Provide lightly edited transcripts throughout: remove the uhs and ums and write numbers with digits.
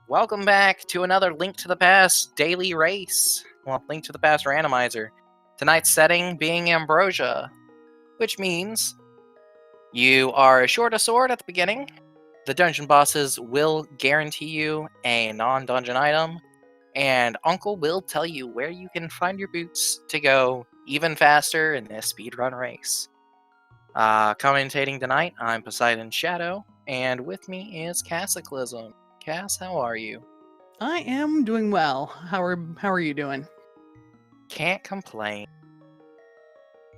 Welcome back to another Link to the Past daily race. Well, Link to the Past randomizer. Tonight's setting being Ambrosia, which means you are assured a sword at the beginning. The dungeon bosses will guarantee you a non-dungeon item, and Uncle will tell you where you can find your boots to go even faster in this speedrun race. Commentating tonight, I'm Poseidon Shadow, and with me is Cataclysm. Cass, how are you? I am doing well. How are you doing? Can't complain.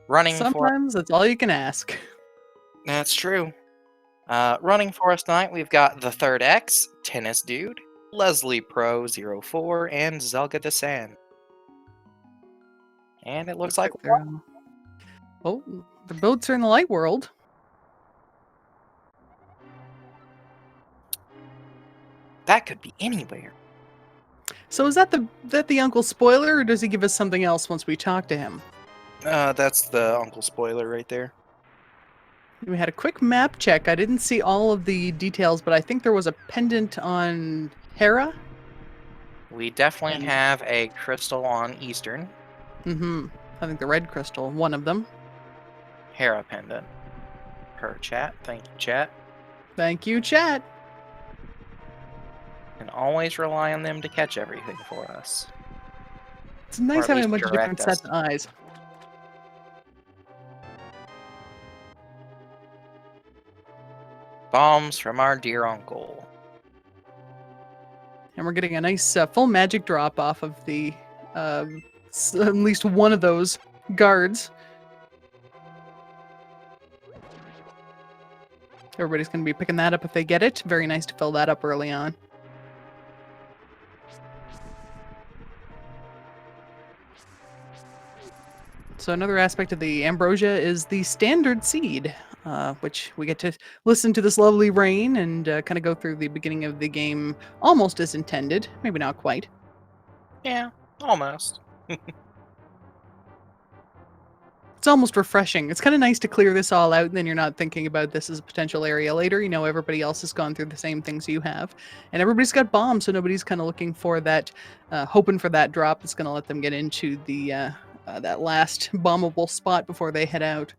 Sometimes that's all you can ask. That's true. Running for us tonight, we've got the Third X, Tennis Dude, Leslie Pro 04, and Zelga Desan. And it looks like Oh, the boats are in the light world. That could be anywhere. So is that the Uncle spoiler, or does he give us something else once we talk to him? That's the Uncle spoiler right there. We had a quick map check. I didn't see all of the details, but I think there was a pendant on Hera. We definitely have a crystal on Eastern. I think the red crystal, one of them. Hera pendant. Per chat. Thank you, chat. Thank you, chat. And always rely on them to catch everything for us. It's nice having a bunch of different sets of eyes. Bombs from our dear uncle. And we're getting a nice full magic drop off of the at least one of those guards. Everybody's going to be picking that up if they get it. Very nice to fill that up early on. So another aspect of the Ambrosia is the standard seed, which we get to listen to this lovely rain and kind of go through the beginning of the game almost as intended. Maybe not quite. Yeah, almost. It's almost refreshing. It's kind of nice to clear this all out, and then you're not thinking about this as a potential area later. You know, everybody else has gone through the same things you have, and everybody's got bombs, so nobody's kind of looking for that, hoping for that drop that's going to let them get into the that last bombable spot before they head out.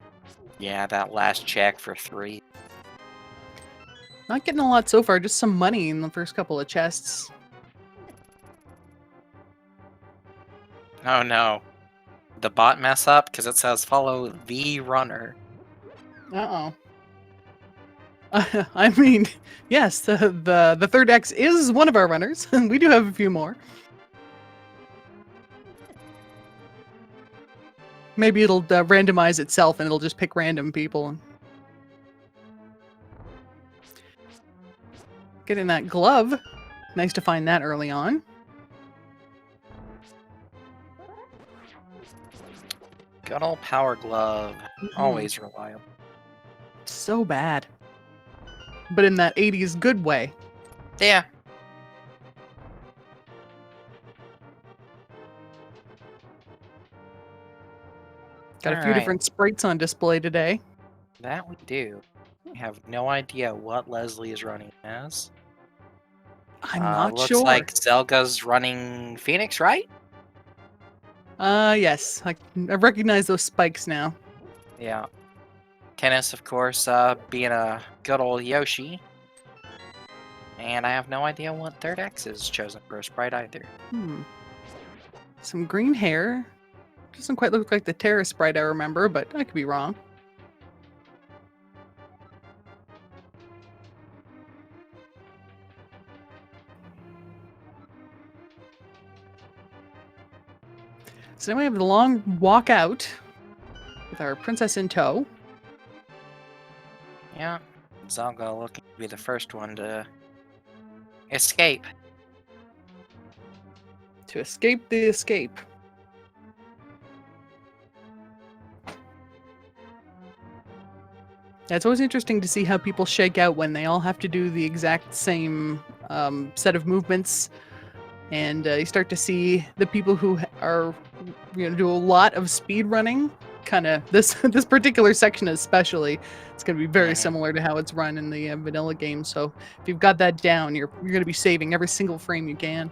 Yeah, that last check for 3. Not getting a lot so far, just some money in the first couple of chests. Oh no. The bot mess up because it says follow the runner. Uh-oh. I mean, yes, the third X is one of our runners, and we do have a few more. Maybe it'll randomize itself and it'll just pick random people. Getting that glove. Nice to find that early on. Good old power glove. Always reliable. So bad. But in that 80s good way. Yeah. Got a few different sprites on display today. That we do. We have no idea what Leslie is running as. I'm not looks sure. Looks like Zelga's running Phoenix, right? Yes. I recognize those spikes now. Yeah. Tennis, of course, being a good old Yoshi. And I have no idea what Third X is chosen for a sprite either. Some green hair. Doesn't quite look like the Terra sprite I remember, but I could be wrong. So now we have the long walk out with our princess in tow. Yeah, Zelga looking to be the first one to escape. To escape the escape. Yeah, it's always interesting to see how people shake out when they all have to do the exact same set of movements. And you start to see the people who are, do a lot of speed running kind of this this particular section especially, it's going to be very Mhm. similar to how it's run in the vanilla game. So if you've got that down, you're going to be saving every single frame you can.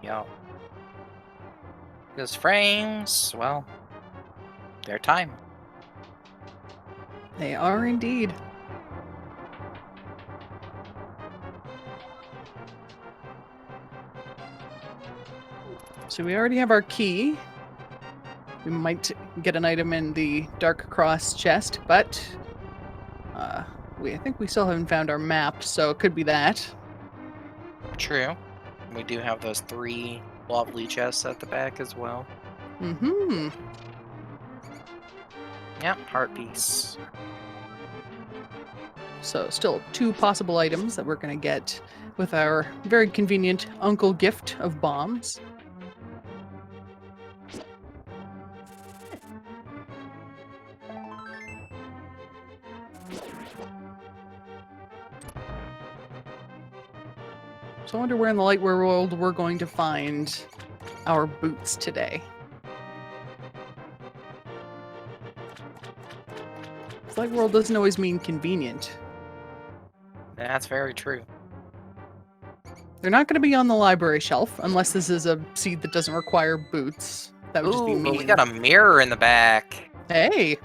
Yeah. Because frames, well, they're time. They are indeed. So we already have our key. We might get an item in the Dark Cross chest, but I think we still haven't found our map, so it could be that. True. We do have those 3 lovely chests at the back as well. Mm-hmm. Yep, heart piece. So still 2 possible items that we're going to get with our very convenient uncle gift of bombs. So I wonder where in the light world we're going to find our boots today. Light world doesn't always mean convenient. That's very true. They're not going to be on the library shelf unless this is a seed that doesn't require boots. That would just be Ooh, but we mean. got a mirror in the back. Hey!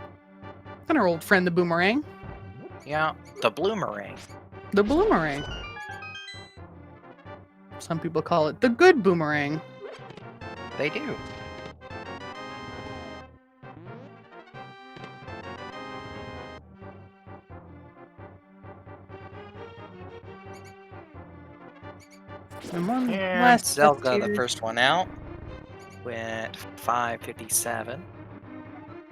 And our old friend the boomerang. Yeah, the bloomerang. The boomerang. Some people call it the good boomerang. They do. And one And last Zelda, test the here. first one out, went 557.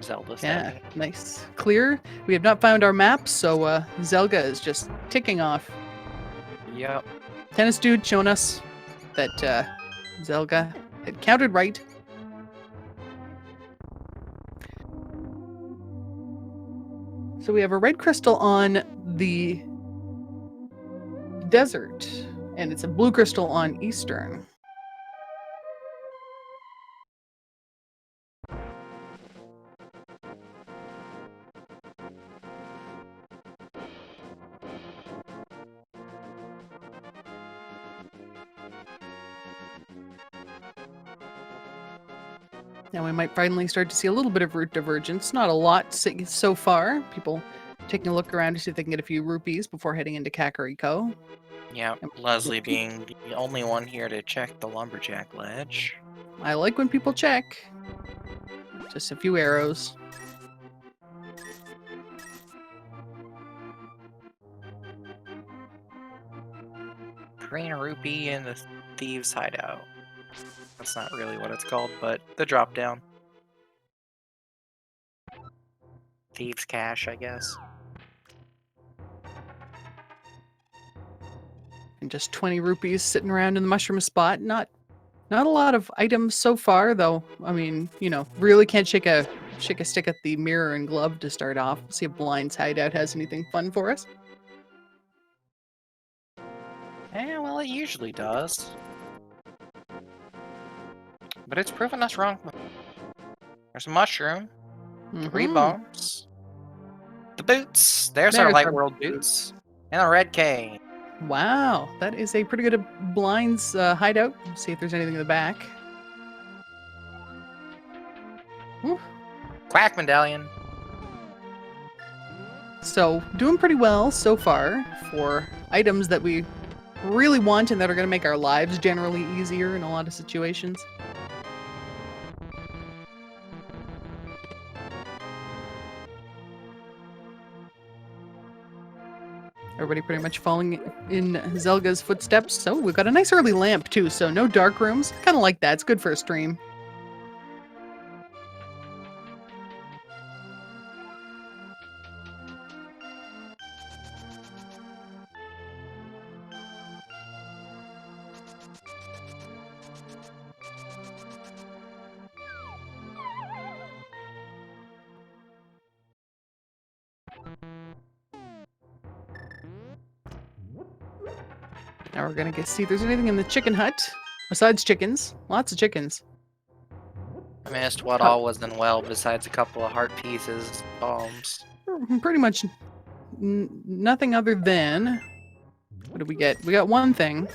Zelda Yeah, second. nice. Clear. We have not found our map, so Zelga is just ticking off. Yep. Tennis dude showing us that Zelga had counted right. So we have a red crystal on the desert, and it's a blue crystal on eastern. Now we might finally start to see a little bit of route divergence. Not a lot so far. People taking a look around to see if they can get a few rupees before heading into Kakariko. Yep. Leslie being the only one here to check the lumberjack ledge. I like when people check. Just a few arrows. Green rupee in the thieves' hideout. That's not really what it's called, but the drop down. Thieves' cache, I guess. And just 20 rupees sitting around in the mushroom spot. Not a lot of items so far, though. I mean, really can't shake a stick at the mirror and glove to start off. See if Blind's hideout has anything fun for us. Yeah, well, it usually does. But it's proven us wrong. There's a mushroom, 3 Mhm. bones, the boots. There's our There's light our world boots, and a red cane. Wow, that is a pretty good Blind's hideout. See if there's anything in the back. Whew. Quack medallion. So, doing pretty well so far for items that we really want and that are going to make our lives generally easier in a lot of situations. Everybody pretty much following in Zelga's footsteps. So we've got a nice early lamp too, so no dark rooms. Kind of like that. It's good for a stream. Now we're gonna see if there's anything in the chicken hut besides chickens. Lots of chickens. I missed what all wasn't well besides a couple of heart pieces, bombs. Pretty much nothing other than... What did we get? We got one thing.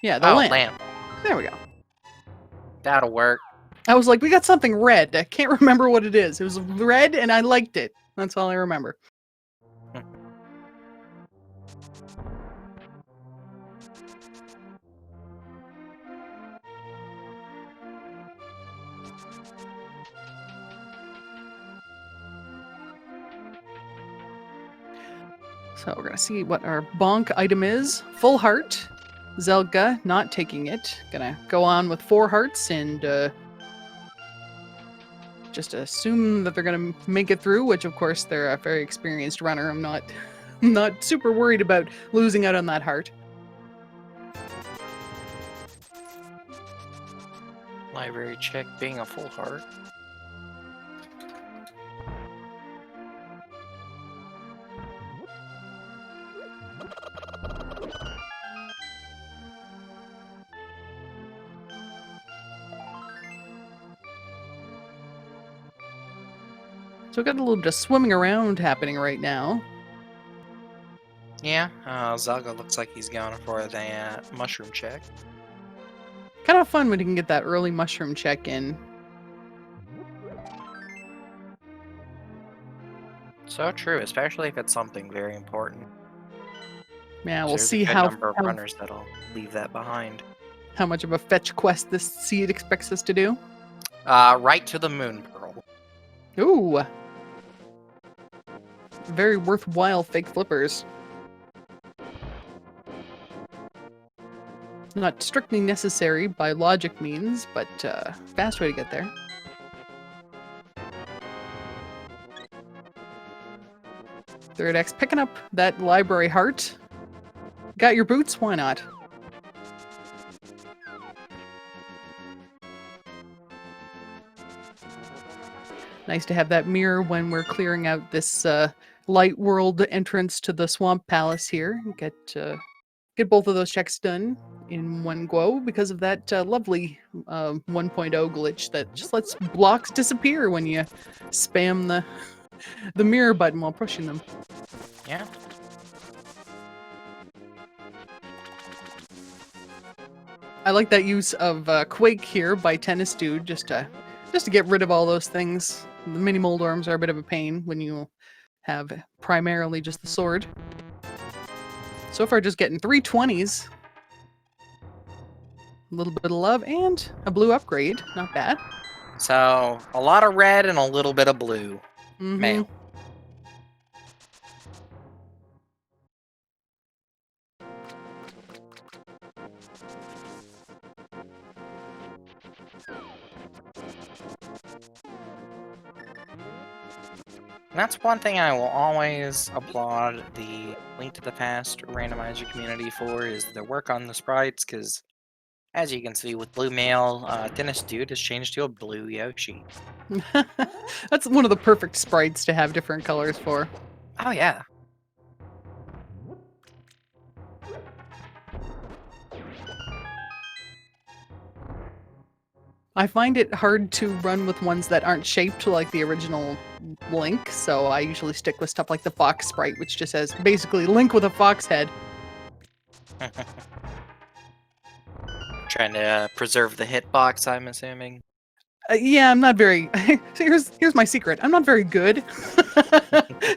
Yeah, the Oh, lamp. lamp. There we go. That'll work. I was like, we got something red. I can't remember what it is. It was red and I liked it. That's all I remember. So we're gonna see what our bonk item is. Full heart. Zelga not taking it. Gonna go on with 4 hearts and just assume that they're gonna make it through, which of course they're a very experienced runner. I'm not super worried about losing out on that heart. Library check being a full heart. So we've got a little bit of swimming around happening right now. Yeah, Zelga looks like he's going for the mushroom check. Kind of fun when you can get that early mushroom check in. So true, especially if it's something very important. Yeah, we'll There's see a good how number of runners that'll leave that behind. how much of a fetch quest this seed expects us to do. Right to the moon pearl. Ooh. Very worthwhile fake flippers. Not strictly necessary by logic means, but fast way to get there. Third X picking up that library heart. Got your boots? Why not? Nice to have that mirror when we're clearing out this light world entrance to the swamp palace here. Get both of those checks done in one go because of that lovely 1.0 glitch that just lets blocks disappear when you spam the mirror button while pushing them. Yeah. I like that use of Quake here by Tennis Dude just to get rid of all those things. The mini mold arms are a bit of a pain when you have primarily just the sword. So far, just getting 3 20s. A little bit of love and a blue upgrade. Not bad. So, a lot of red and a little bit of blue. Mm-hmm. Mail. And that's one thing I will always applaud the Link to the Past randomizer community for, is their work on the sprites, because as you can see with Blue Mail, Dennis Dude has changed to a blue Yoshi. That's one of the perfect sprites to have different colors for. Oh yeah. I find it hard to run with ones that aren't shaped like the original Link, so I usually stick with stuff like the Fox sprite, which just has basically Link with a fox head. Trying to preserve the hitbox, I'm assuming. Yeah, I'm not very. So here's my secret. I'm not very good,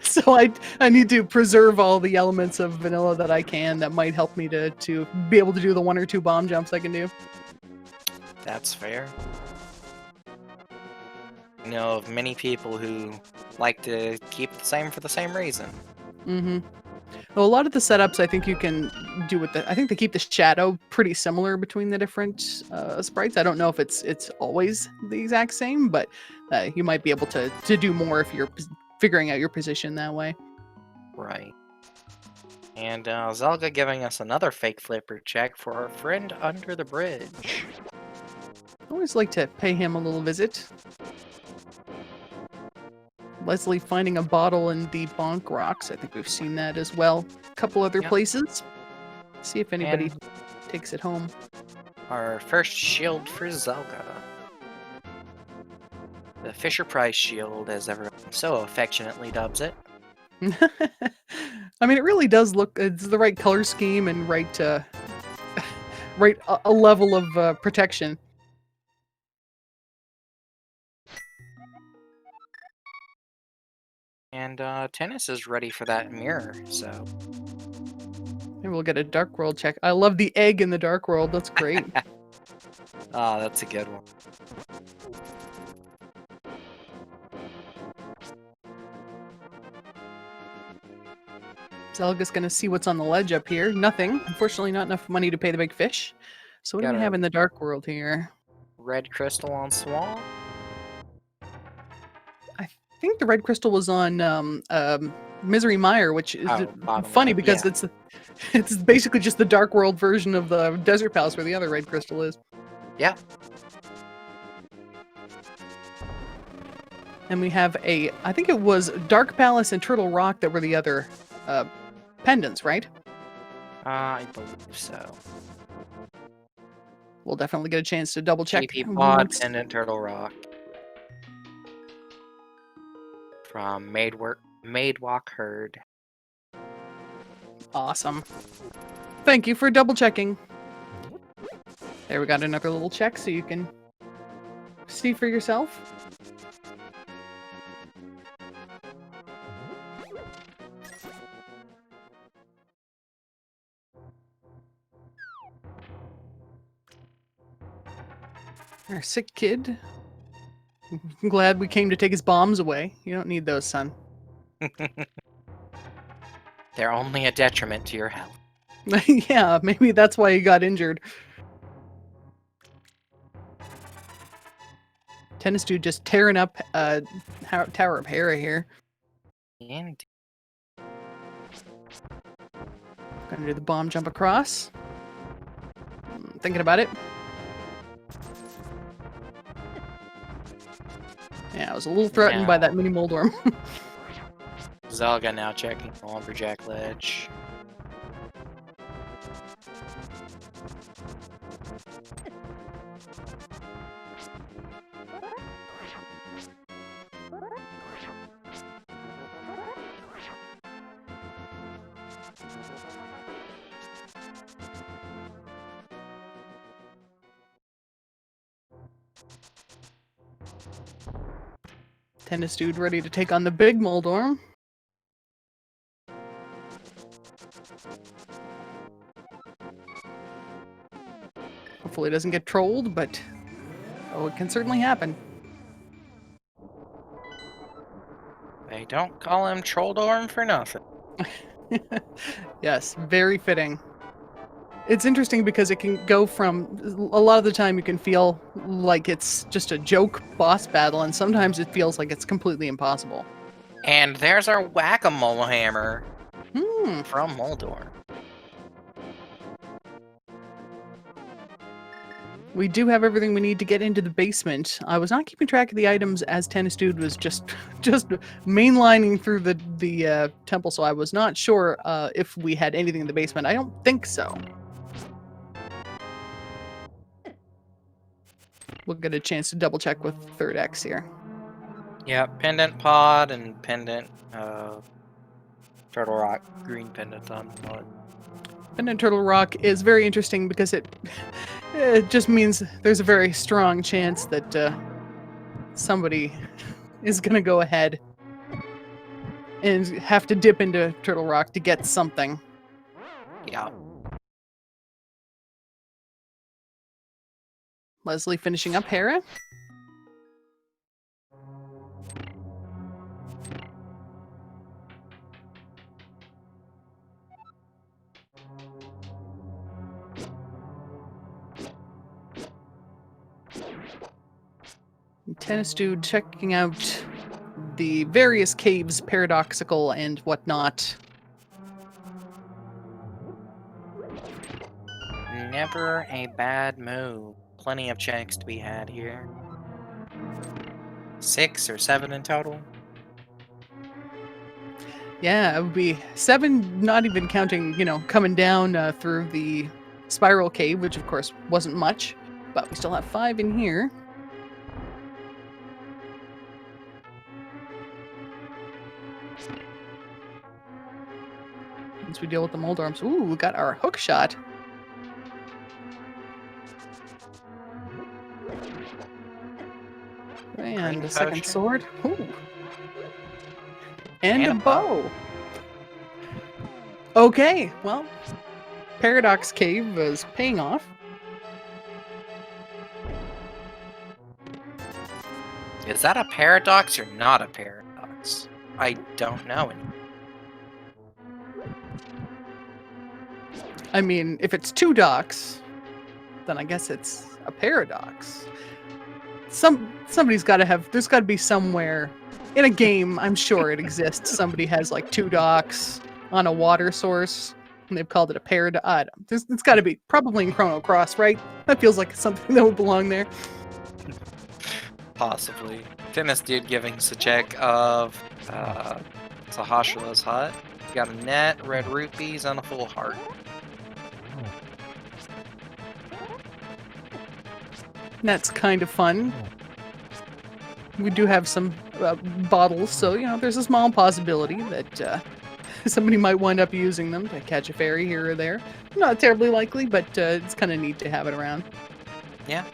so I need to preserve all the elements of vanilla that I can that might help me to be able to do the 1 or 2 bomb jumps I can do. That's fair. I know of many people who like to keep the same for the same reason. Mm-hmm. Well, a lot of the setups I think you can do with I think they keep the shadow pretty similar between the different sprites. I don't know if it's always the exact same, but you might be able to do more if you're figuring out your position that way. Right. And Zelga giving us another fake flipper check for our friend under the bridge. I always like to pay him a little visit. Leslie finding a bottle in the bonk rocks. I think we've seen that as well. A couple other places. See if anybody takes it home. Our first shield for Zelga. The Fisher-Price shield, as everyone so affectionately dubs it. I mean, it really does look. It's the right color scheme and right, right a level of protection. And Tennis is ready for that mirror, so... Maybe we'll get a Dark World check. I love the egg in the Dark World. That's great. Ah, that's a good one. Zelga's gonna see what's on the ledge up here. Nothing. Unfortunately, not enough money to pay the big fish. So what do Got we a have in the Dark World here? red crystal on Swamp. I think the red crystal was on Misery Mire, which is bottom funny right, because yeah. it's basically just the Dark World version of the Desert Palace where the other red crystal is. Yeah. And we have I think it was Dark Palace and Turtle Rock that were the other pendants, right? I believe so. We'll definitely get a chance to double check. GP Pod, Pendant, Turtle Rock. From Maidwalk Herd. Awesome. Thank you for double checking. There, we got another little check so you can see for yourself. Our sick kid. I'm glad we came to take his bombs away. You don't need those, son. They're only a detriment to your health. Yeah, maybe that's why he got injured. Tennis dude just tearing up Tower of Hera here. And Gonna do the bomb jump across. Thinking about it. Yeah, I was a little threatened by that mini Moldorm. Zelga now checking the Lumberjack Ledge. Tennis dude ready to take on the big Moldorm. Hopefully it doesn't get trolled, but oh, it can certainly happen. They don't call him Trolldorm for nothing. Yes, very fitting. It's interesting because it can go from, a lot of the time you can feel like it's just a joke boss battle, and sometimes it feels like it's completely impossible. And there's our Whack-A-Mole Hammer from Moldor. We do have everything we need to get into the basement. I was not keeping track of the items as Tennis Dude was just mainlining through the temple, so I was not sure if we had anything in the basement. I don't think so. We'll get a chance to double check with Third X here. Yeah, Pendant Pod and Pendant Turtle Rock. Green Pendant on Pod. Pendant Turtle Rock is very interesting because it just means there's a very strong chance that somebody is going to go ahead and have to dip into Turtle Rock to get something. Yeah. Leslie finishing up Hera. Tennis Dude checking out the various caves, paradoxical and whatnot. Never a bad move. Plenty of checks to be had here. 6 or 7 in total. Yeah, it would be 7, not even counting, coming down through the spiral cave, which of course wasn't much, but we still have 5 in here. Once we deal with the Moldorms. Ooh, we got our hook shot. And Green a second potion. sword. Ooh. And a a bow. Okay, well, Paradox Cave is paying off. Is that a paradox or not a paradox? I don't know anymore. I mean, if it's two docks, then I guess it's a paradox. Somebody's got to have. There's got to be somewhere in a game. I'm sure it exists. Somebody has like two docks on a water source, and they've called it a paradox. It's got to be probably in Chrono Cross, right? That feels like something that would belong there. Possibly. Tennis dude giving us a check of Sahashula's hut. Got a net, red rupees, and a full heart. That's kind of fun. We do have some bottles, so you know there's a small possibility that somebody might wind up using them to catch a fairy here or there. Not terribly likely, but it's kind of neat to have it around. Yeah.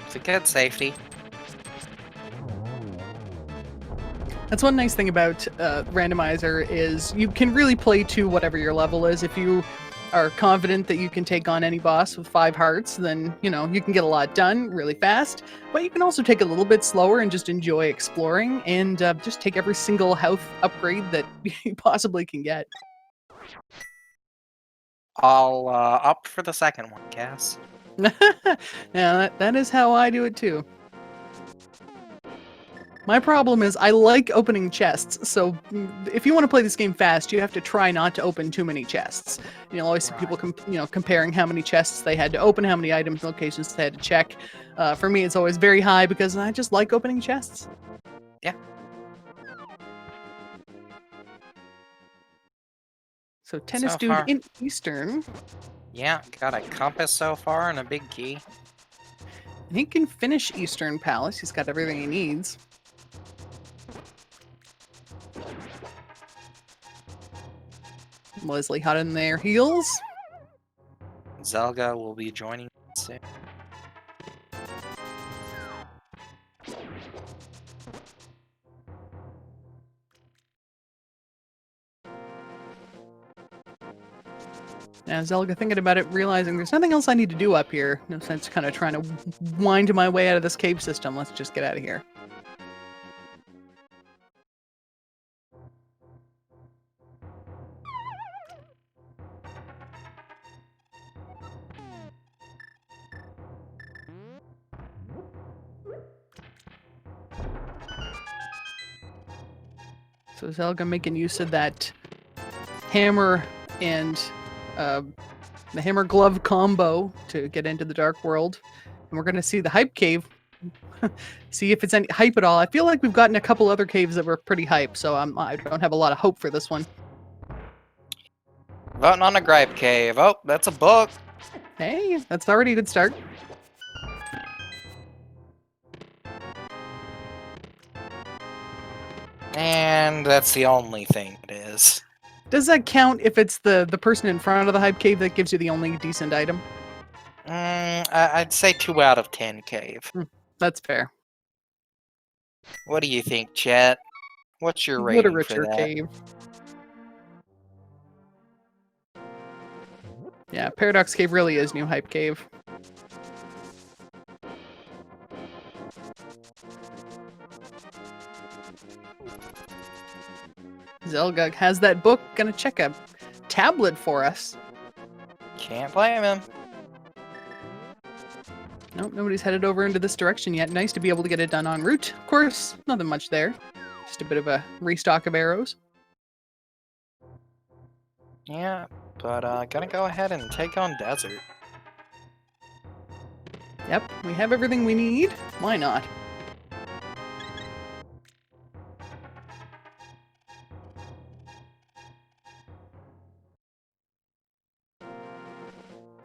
It's a good safety. That's one nice thing about Randomizer is you can really play to whatever your level is. If you are confident that you can take on any boss with 5 hearts, then you know you can get a lot done really fast. But you can also take it a little bit slower and just enjoy exploring and just take every single health upgrade that you possibly can get. I'll opt for the second one, Cass. Yeah, that is how I do it too. My problem is I like opening chests, so if you want to play this game fast, you have to try not to open too many chests. You'll always see people comparing how many chests they had to open, how many items and locations they had to check. For me, it's always very high because I just like opening chests. Yeah. So Tennis So Dude far. in Eastern. Yeah, got a compass so far and a big key. He can finish Eastern Palace. He's got everything he needs. Leslie hot in their heels. Zelga will be joining soon. Now Zelga thinking about it, realizing there's nothing else I need to do up here. No sense kind of trying to wind my way out of this cave system. Let's just get out of here. So Zelga making use of that hammer and the hammer glove combo to get into the dark world. And we're going to see the hype cave. See if it's any hype at all. I feel like we've gotten a couple other caves that were pretty hype, so I don't have a lot of hope for this one. Voting on a gripe cave. Oh, that's a book. Hey, that's already a good start. And that's the only thing it is. Does that count if it's the person in front of the hype cave that gives you the only decent item? I'd say 2 out of 10 cave. That's fair. What do you think, Chet? What's your rating Literature for that? cave. Yeah, Paradox Cave really is new hype cave. Zelga has that book, gonna check a tablet for us. Can't blame him. Nope, nobody's headed over into this direction yet. Nice to be able to get it done en route. Of course, nothing much there. Just a bit of a restock of arrows. Yeah, but gonna go ahead and take on Desert. Yep, we have everything we need. Why not?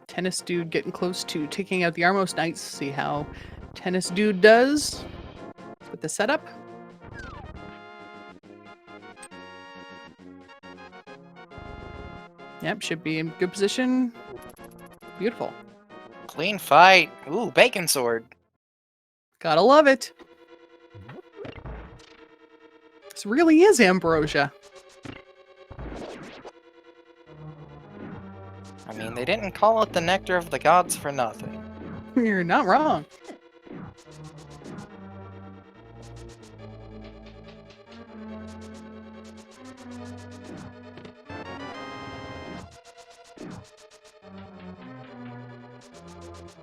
Tennis Dude getting close to taking out the Armos Knights. See how Tennis Dude does with the setup. Yep, should be in good position. Beautiful. Clean fight. Ooh, bacon sword. Gotta love it. This really is Ambrosia. I mean, they didn't call it the nectar of the gods for nothing. You're not wrong.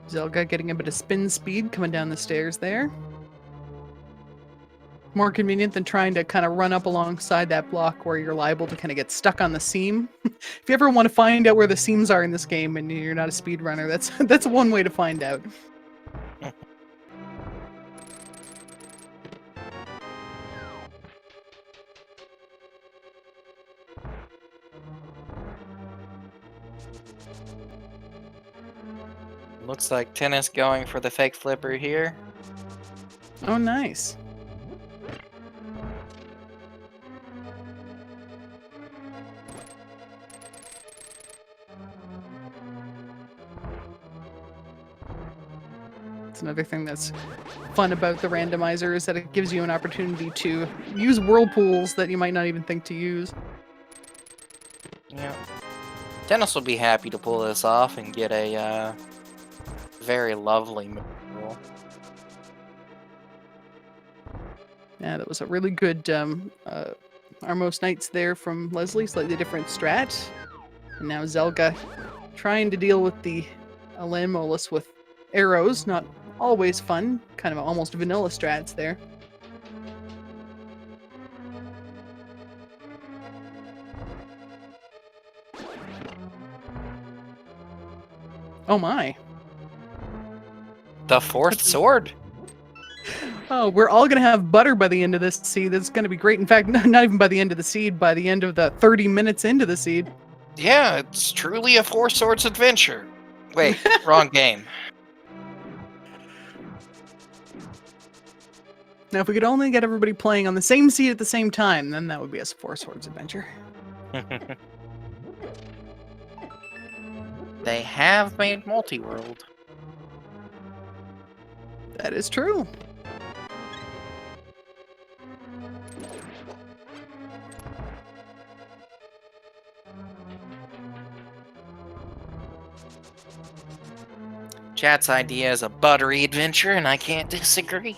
Zelga getting a bit of spin speed coming down the stairs there. More convenient than trying to kind of run up alongside that block where you're liable to kind of get stuck on the seam. If you ever want to find out where the seams are in this game and you're not a speedrunner, that's one way to find out. Looks like Tennis going for the fake flipper here. Oh, nice. It's another thing that's fun about the randomizer is that it gives you an opportunity to use whirlpools that you might not even think to use. Yeah. Tennis will be happy to pull this off and get a very lovely roll. Yeah, that was a really good Armos Knights there from Leslie, slightly different strat. And now Zelga trying to deal with the Alanmolas with arrows, not always fun, kind of almost vanilla strats there. Oh my. The fourth sword? Oh, we're all going to have butter by the end of this seed. That's going to be great. In fact, not even by the end of the seed, by the end of the 30 minutes into the seed. Yeah, it's truly a Four Swords adventure. Wait, wrong game. Now, if we could only get everybody playing on the same seed at the same time, then that would be a Four Swords adventure. They have made multi-world. That is true. Chat's idea is a buttery adventure, and I can't disagree.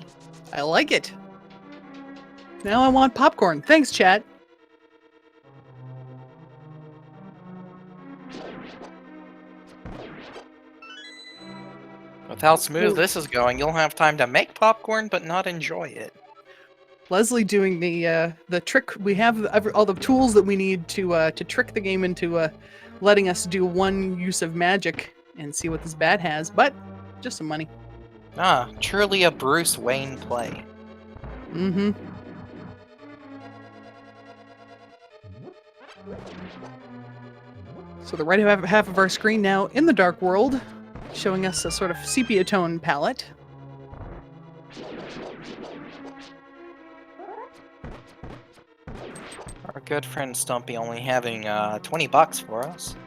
I like it. Now I want popcorn. Thanks, chat. With how smooth this is going, you'll have time to make popcorn, but not enjoy it. Leslie doing the trick. We have all the tools that we need to trick the game into letting us do one use of magic and see what this bat has, but just some money. Ah, truly a Bruce Wayne play. Mm-hmm. So the right half of our screen now in the dark world, showing us a sort of sepia tone palette. Our good friend Stumpy only having $20 for us.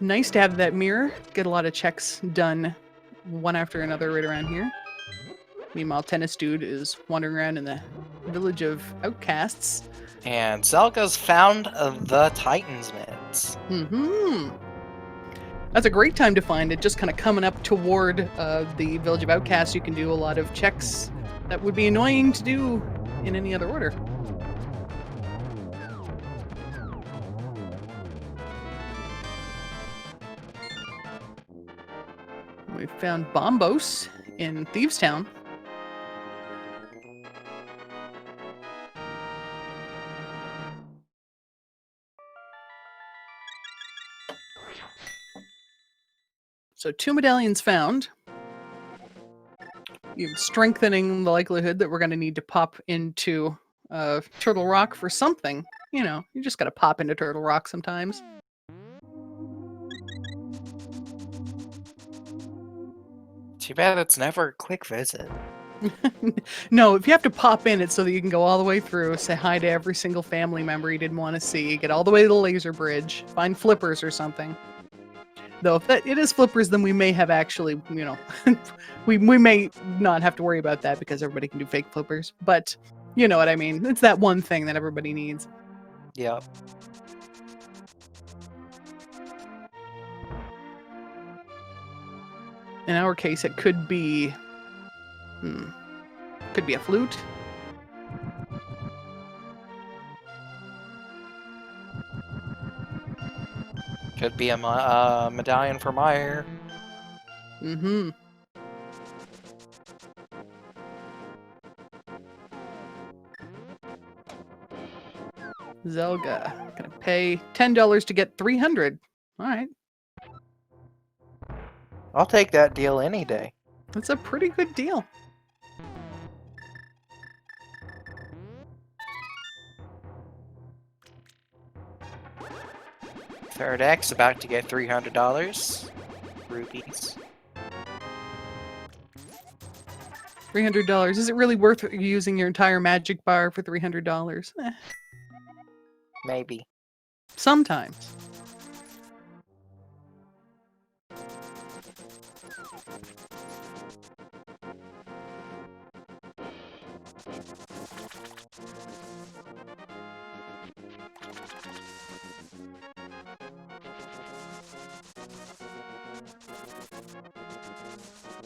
Nice to have that mirror. Get a lot of checks done one after another right around here. Meanwhile, Tennis Dude is wandering around in the village of outcasts. And Zelga's found the Titan's Mitts. Mm-hmm. That's a great time to find it. Just kind of coming up toward the village of outcasts, you can do a lot of checks that would be annoying to do in any other order. We found Bombos in Thieves Town. So 2 medallions found. You're strengthening the likelihood that we're going to need to pop into Turtle Rock for something. You know, you just got to pop into Turtle Rock sometimes. Too bad it's never a quick visit. No, if you have to pop in, it's so that you can go all the way through, say hi to every single family member you didn't want to see, get all the way to the laser bridge, find flippers or something. Though if it is flippers, then we may have actually, we may not have to worry about that because everybody can do fake flippers. But you know what I mean. It's that one thing that everybody needs. Yep. In our case, it could be, could be a flute. Could be a medallion for Meyer. Mm-hmm. Zelga, gonna pay $10 to get 300. All right, I'll take that deal any day. that's a pretty good deal. Third X about to get $300. Rupees. $300. Is it really worth using your entire magic bar for $300? Maybe. Sometimes.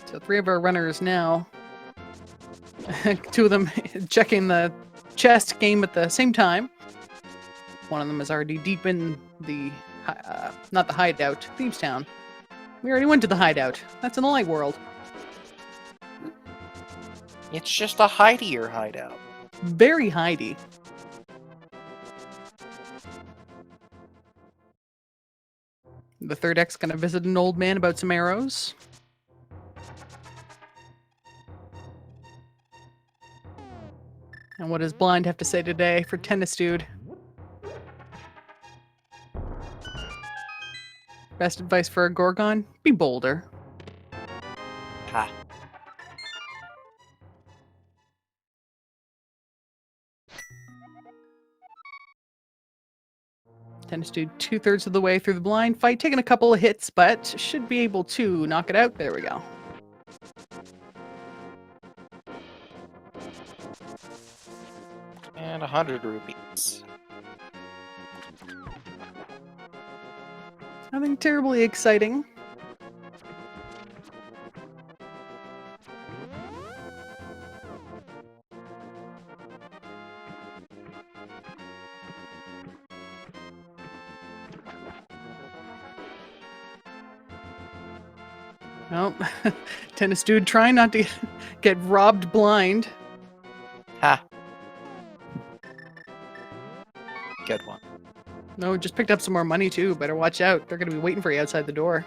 So 3 of our runners now. 2 of them checking the chest game at the same time. One of them is already deep in the, not the hideout, Thieves Town. We already went to the hideout. That's in the light world. It's just a hidier hideout. Very hidey. The third X gonna visit an old man about some arrows. And what does Blind have to say today for Tennis Dude? Best advice for a Gorgon? Be bolder. Ha. Tennis Dude 2/3 of the way through the blind fight, taking a couple of hits, but should be able to knock it out. There we go. And 100 rupees. Nothing terribly exciting. Well, Tennis Dude trying not to get robbed blind. Ha. Good one. No, just picked up some more money too. Better watch out. They're gonna be waiting for you outside the door.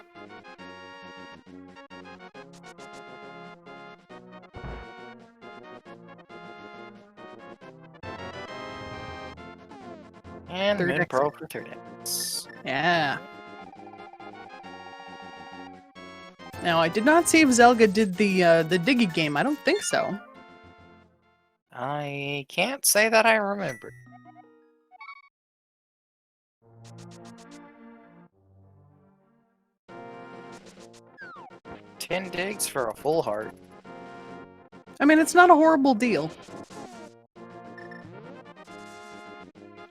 And Third Moon X. Pro for third X. Yeah. Now, I did not see if Zelga did the Diggy game. I don't think so. I can't say that I remember. $10 digs for a full heart. I mean, it's not a horrible deal.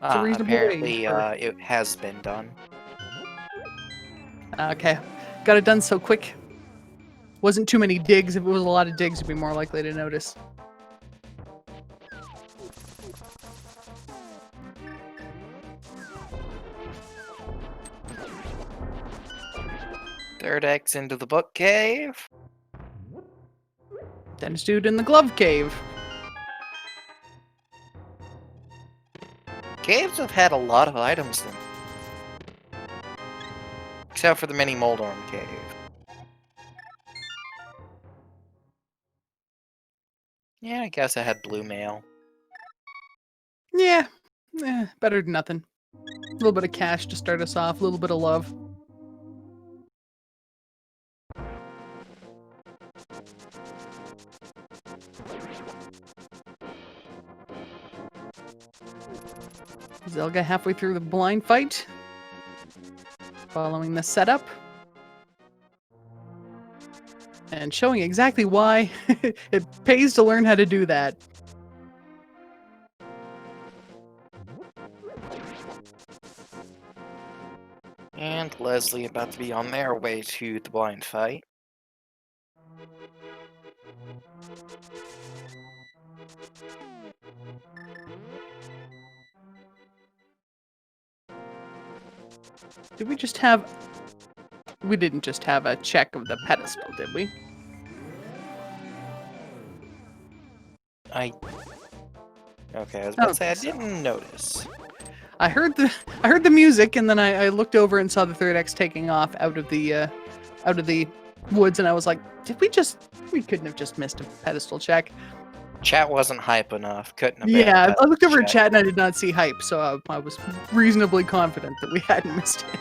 It's a reasonable Apparently, wage it has been done. Okay. Got it done so quick. Wasn't too many digs. If it was a lot of digs, you'd be more likely to notice. Third X into the book cave. Tennis Dude in the glove cave. Caves have had a lot of items in them. Except for the mini Moldorm cave. Yeah, I guess I had blue mail. Yeah. Better than nothing. A little bit of cash to start us off. A little bit of love. Zelga halfway through the blind fight. Following the setup. And showing exactly why it pays to learn how to do that. And Leslie about to be on their way to the blind fight. Did we just have... We didn't just have a check of the pedestal, did we? Okay, I was about to say I didn't notice. I heard the music, and then I looked over and saw the third X taking off out of the woods, and I was like, we couldn't have just missed a pedestal check. Chat wasn't hype enough. Couldn't have been. Yeah, I looked over at chat and I did not see hype, so I was reasonably confident that we hadn't missed it.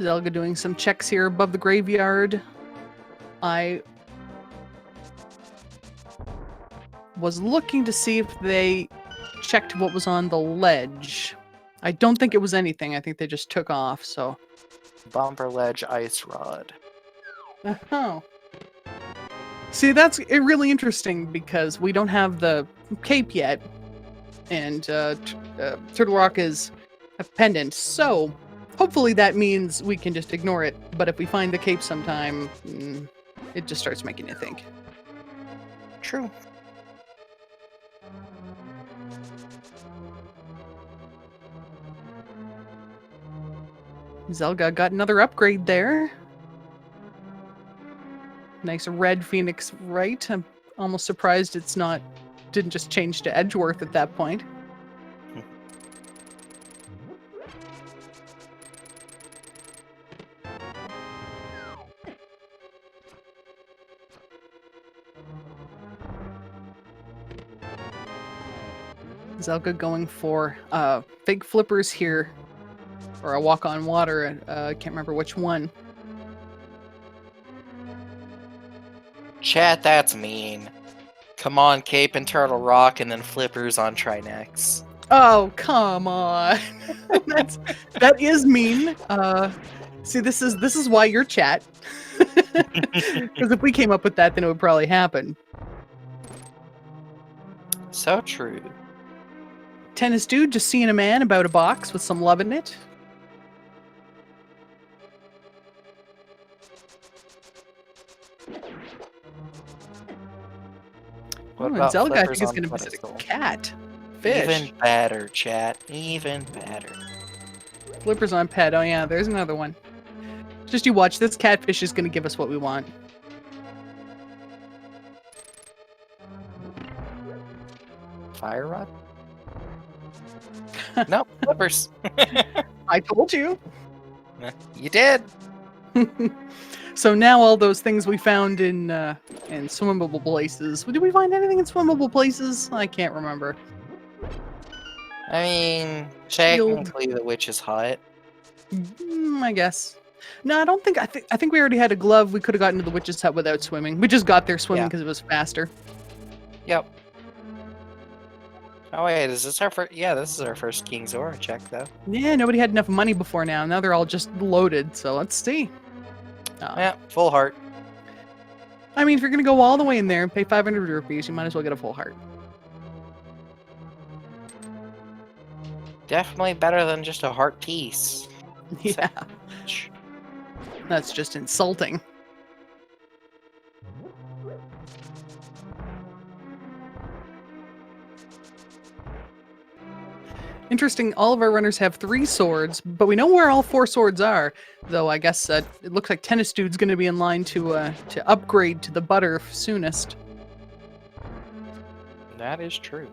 Zelga doing some checks here above the graveyard. I was looking to see if they checked what was on the ledge. I don't think it was anything. I think they just took off, so... Bumper ledge ice rod. Oh. See, that's really interesting because we don't have the cape yet, and Turtle Rock is a pendant, so hopefully that means we can just ignore it. But if we find the cape sometime, it just starts making you think. True. Zelga got another upgrade there. Nice red Phoenix right. I'm almost surprised didn't just change to Edgeworth at that point. Zelga going for fake flippers here. Or a walk on water. I can't remember which one. Chat, that's mean. Come on, Cape and Turtle Rock, and then flippers on Trinex. Oh, come on. That is mean. See, this is why you're chat. Because if we came up with that, then it would probably happen. So true. Tennis dude just seeing a man about a box with some love in it. What Ooh, about and Zelga, I flippers think, is on going to visit a pedestal? cat. Fish. Even better, chat. Even better. Flippers on pet. Oh yeah, there's another one. Just you watch. This catfish is going to give us what we want. Fire rod? Nope, flippers. I told you. You did. So now all those things we found in swimmable places. Did we find anything in swimmable places? I can't remember. I mean, Shield. technically the witch's hut. I guess. No, I don't think. I think we already had a glove. We could have gotten to the witch's hut without swimming. We just got there swimming because it was faster. Yep. Oh wait, is this our first? Yeah, this is our first King Zora check, though. Yeah, nobody had enough money before now. Now they're all just loaded. So let's see. Yeah, full heart. I mean, if you're gonna go all the way in there and pay 500 rupees, you might as well get a full heart. Definitely better than just a heart piece. Yeah. That's just insulting. Interesting, all of our runners have 3 swords, but we know where all 4 swords are. Though I guess it looks like Tennis Dude's going to be in line to upgrade to the butter soonest. That is true.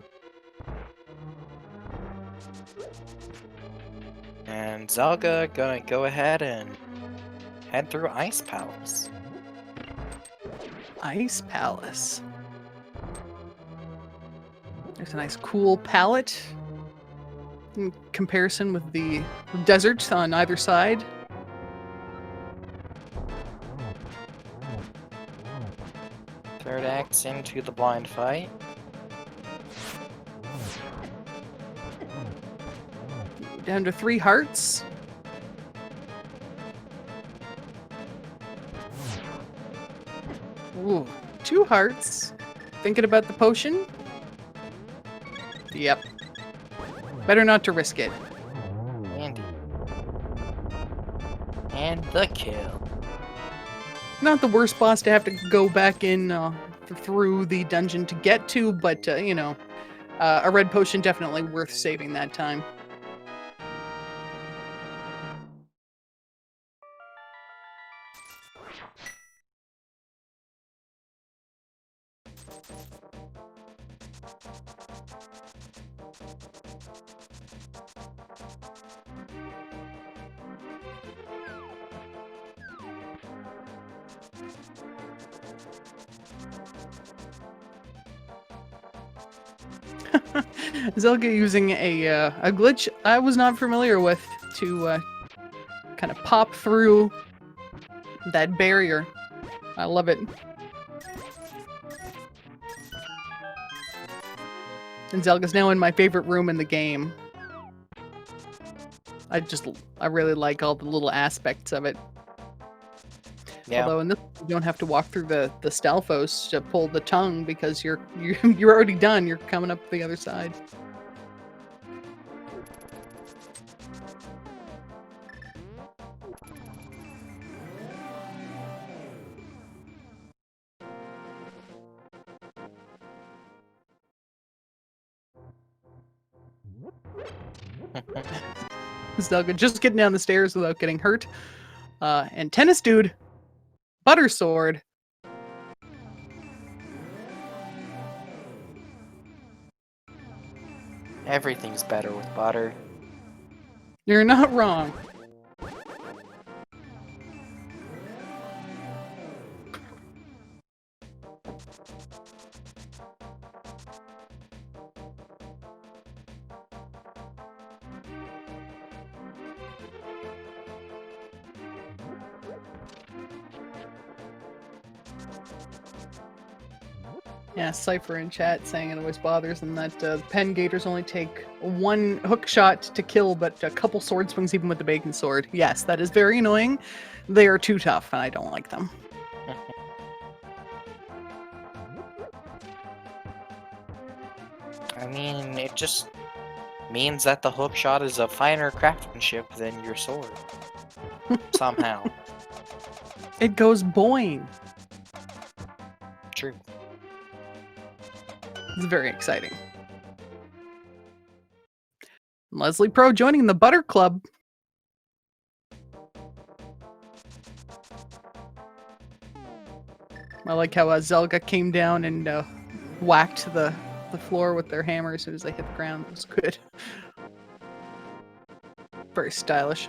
And Zelga gonna go ahead and head through Ice Palace. Ice Palace. There's a nice cool palette in comparison with the desert on either side. Third axe into the blind fight. Down to 3 hearts. Ooh, 2 hearts. Thinking about the potion? Yep. Better not to risk it. Andy. And the kill. Not the worst boss to have to go back in through the dungeon to get to, but, you know, a red potion definitely worth saving that time. Zelga using a glitch I was not familiar with to kind of pop through that barrier. I love it. And Zelga's now in my favorite room in the game. I really like all the little aspects of it. Yeah. Although in this you don't have to walk through the Stalfos to pull the tongue because you're already done. You're coming up the other side. Zelga just getting down the stairs without getting hurt. And tennis dude, butter sword. Everything's better with butter. You're not wrong. Yeah, Cypher in chat saying it always bothers them that pen gators only take 1 hook shot to kill, but a couple sword swings even with the bacon sword. Yes, that is very annoying. They are too tough, and I don't like them. I mean, it just means that the hook shot is a finer craftsmanship than your sword. Somehow. It goes boing. True. It's very exciting. Leslie Pro joining the Butter Club. I like how Zelga came down and whacked the floor with their hammer as soon as they hit the ground. It was good. Very stylish.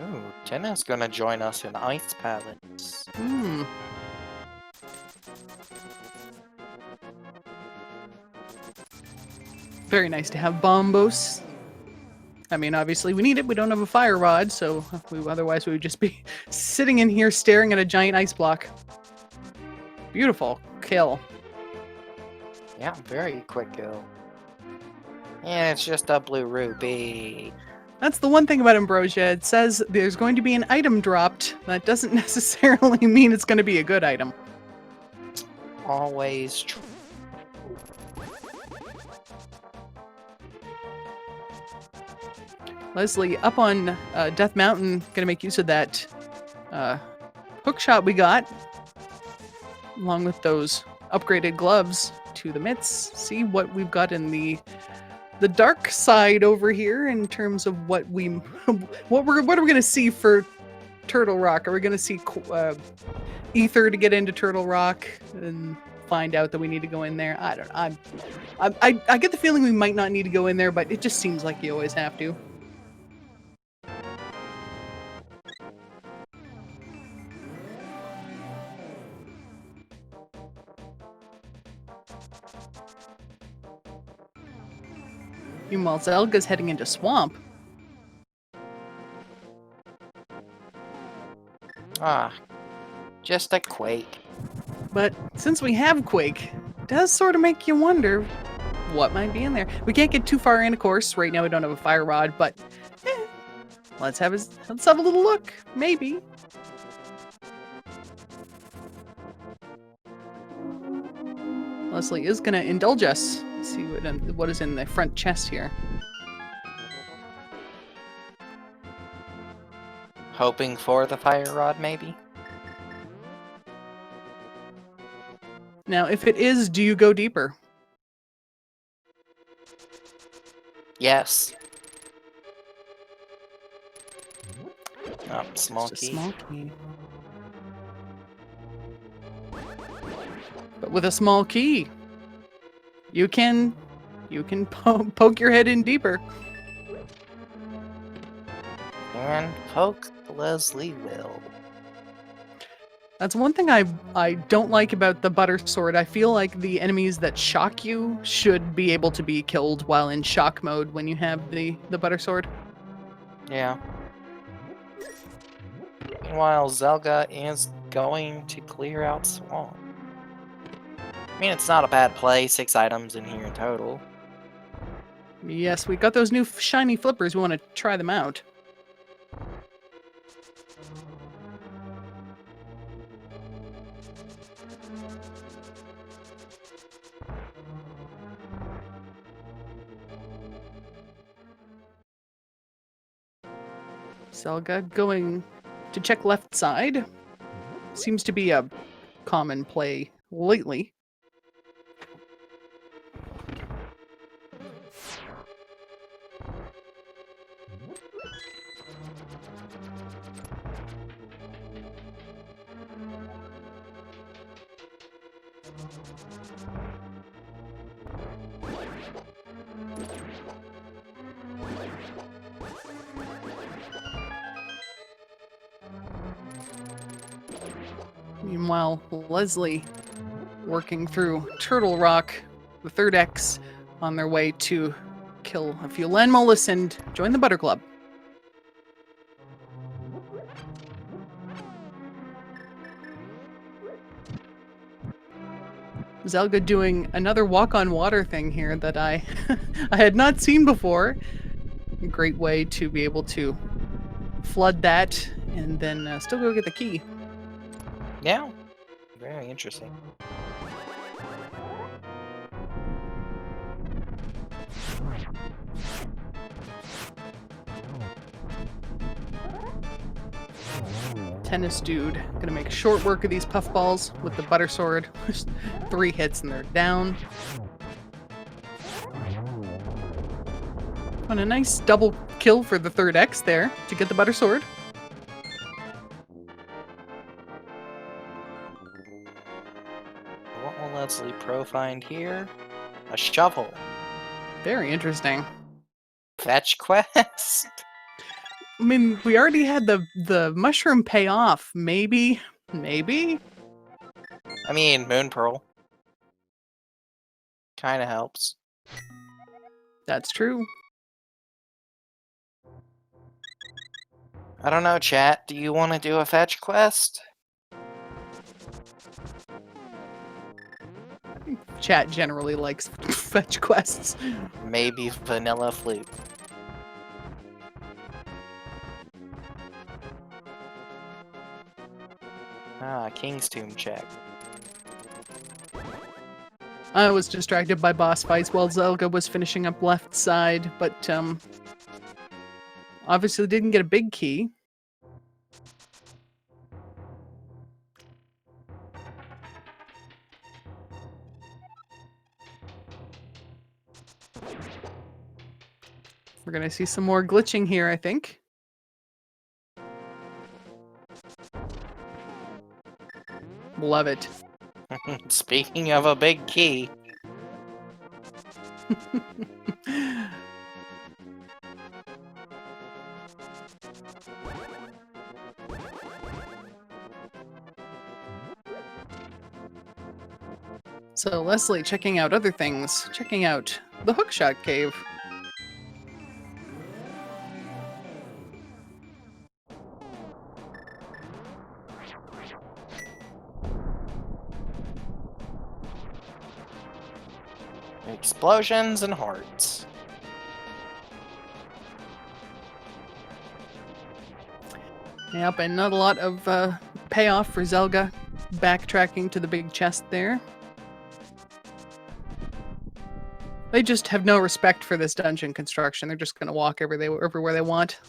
Ooh, Jenna's gonna join us in Ice Palace. Hmm. Very nice to have bombos. I mean, obviously we need it. We don't have a fire rod, so otherwise we would just be sitting in here staring at a giant ice block. Beautiful kill. Yeah, very quick kill. Yeah, it's just a blue ruby. That's the one thing about Ambrosia. It says there's going to be an item dropped. That doesn't necessarily mean it's going to be a good item. Always true. Leslie, up on Death Mountain, gonna make use of that hook shot we got, along with those upgraded gloves to the mitts. See what we've got in the dark side over here in terms of what are we gonna see for Turtle Rock? Are we gonna see ether to get into Turtle Rock and find out that we need to go in there? I don't know. I get the feeling we might not need to go in there, but it just seems like you always have to. Meanwhile, Zelga's heading into swamp. Ah, just a quake. But since we have Quake, it does sort of make you wonder what might be in there. We can't get too far in, of course. Right now we don't have a fire rod, but let's have a little look. Maybe. Leslie is gonna indulge us. See what is in the front chest here. Hoping for the fire rod, maybe? Now, if it is, do you go deeper? Yes. Oh, small Just a key. small key. But with a small key, you can poke your head in deeper. And poke Leslie will. That's one thing I don't like about the butter sword. I feel like the enemies that shock you should be able to be killed while in shock mode when you have the butter sword. Yeah. Meanwhile, Zelga is going to clear out swamp. I mean, it's not a bad play. 6 items in here in total. Yes, we got those new shiny flippers. We want to try them out. Zelga going to check left side. Seems to be a common play lately. Meanwhile, Leslie working through Turtle Rock, the third X, on their way to kill a few Lanmolas and join the Butter Club. Zelga doing another walk on water thing here that I I had not seen before. A great way to be able to flood that and then still go get the key. Yeah. Very interesting. Tennis dude gonna make short work of these puffballs with the butter sword. 3 hits and they're down. And a nice double kill for the third X there to get the butter sword. What will Leslie Pro find here? A shovel. Very interesting. Fetch quest. I mean, we already had the mushroom pay off. Maybe. I mean, Moon Pearl. Kind of helps. That's true. I don't know, chat. Do you want to do a fetch quest? Chat generally likes fetch quests. Maybe vanilla flute. Ah, King's Tomb check. I was distracted by boss fights while Zelga was finishing up left side, but obviously didn't get a big key. We're gonna see some more glitching here, I think. Love it. Speaking of a big key. So Leslie checking out other things, checking out the hookshot cave. Explosions and hearts. Yep, and not a lot of payoff for Zelga backtracking to the big chest there. They just have no respect for this dungeon construction. They're just going to walk everywhere they want.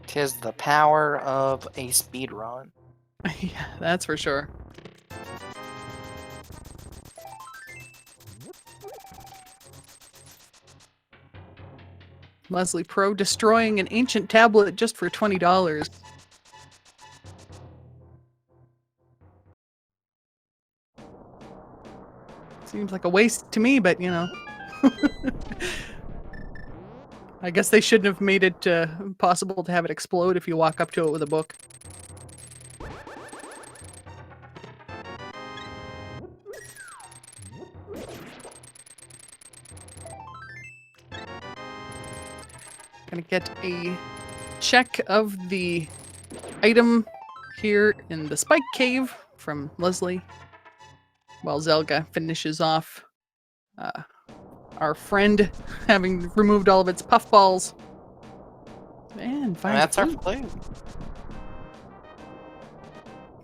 Tis the power of a speedrun. Yeah, that's for sure. Leslie Pro destroying an ancient tablet just for $20. Seems like a waste to me, but you know. I guess they shouldn't have made it possible to have it explode if you walk up to it with a book. Gonna get a check of the item here in the Spike Cave from Leslie, while Zelga finishes off our friend having removed all of its puffballs. And that's our flute.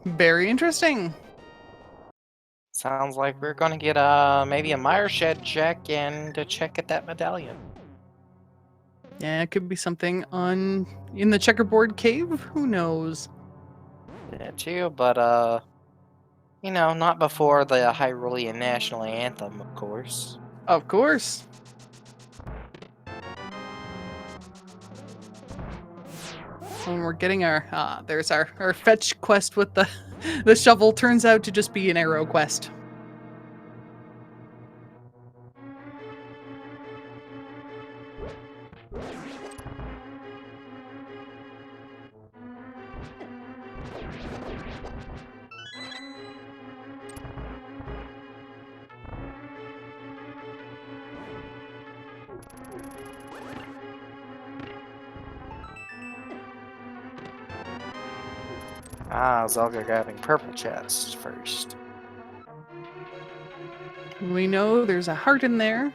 Very interesting. Sounds like we're gonna get maybe a mire shed check and a check at that medallion. Yeah, it could be something in the checkerboard cave. Who knows? Yeah, too, but you know, not before the Hyrulean national anthem, of course. Of course. When we're getting our there's our fetch quest with the shovel. Turns out to just be an arrow quest. Zelga grabbing purple chest first. We know there's a heart in there.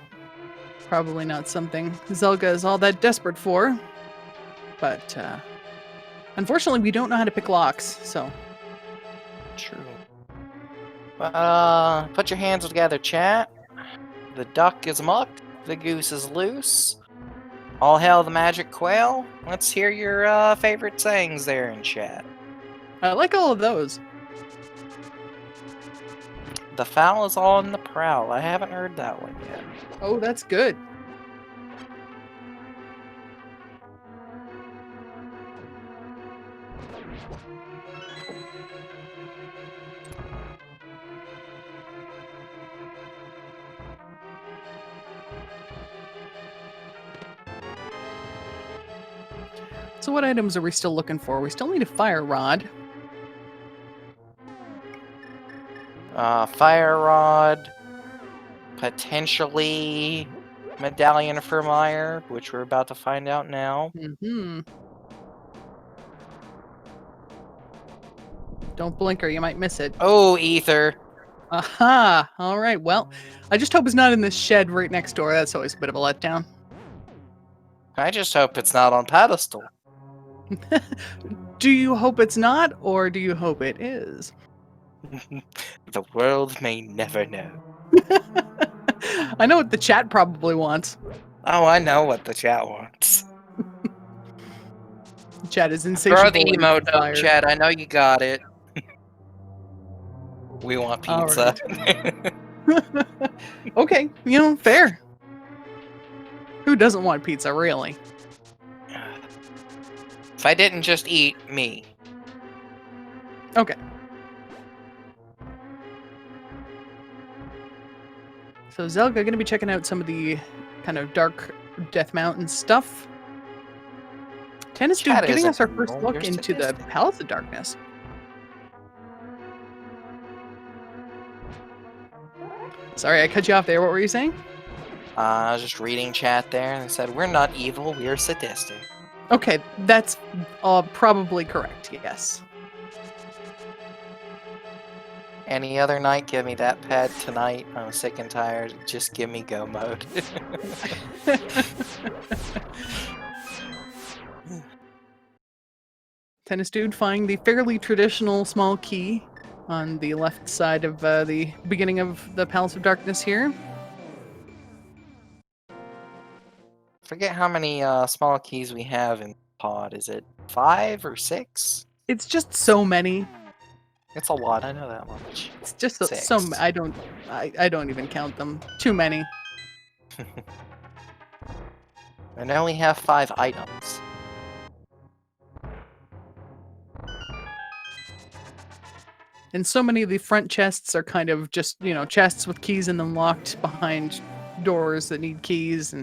Probably not something Zelga is all that desperate for. But unfortunately, we don't know how to pick locks, so. True. Put your hands together, chat. The duck is muck. The goose is loose. All hail the magic quail. Let's hear your favorite sayings there in chat. I like all of those. The fowl is on the prowl. I haven't heard that one yet. Oh, that's good. So what items are we still looking for? We still need a fire rod. Fire rod, potentially medallion for Mire, which we're about to find out now. Mm-hmm. Don't blink or you might miss it. Oh, ether. Aha! All right, well, I just hope it's not in this shed right next door. That's always a bit of a letdown. I just hope it's not on pedestal. Do you hope it's not, or do you hope it is? The world may never know. I know what the chat probably wants. Oh, I know what the chat wants. The chat is insatiable. Throw the emote up, chat. I know you got it. We want pizza. Right. Okay, you know, fair. Who doesn't want pizza, really? If I didn't just eat, me. Okay. So Zelga going to be checking out some of the kind of dark Death Mountain stuff. Tennis Dude giving us our first look into the Palace of Darkness. Sorry, I cut you off there. What were you saying? I was just reading chat there, and they said, we're not evil, we're sadistic. Okay, that's probably correct, yes. Any other night, give me that pet. Tonight, I'm sick and tired. Just give me go mode. Tennis Dude finding the fairly traditional small key on the left side of the beginning of the Palace of Darkness here. Forget how many small keys we have in pod. Is it 5 or 6? It's just so many. It's a lot. I know that much. It's just 6. I don't even count them. Too many. And I only have 5 items. And so many of the front chests are kind of just, chests with keys in them locked behind doors that need keys.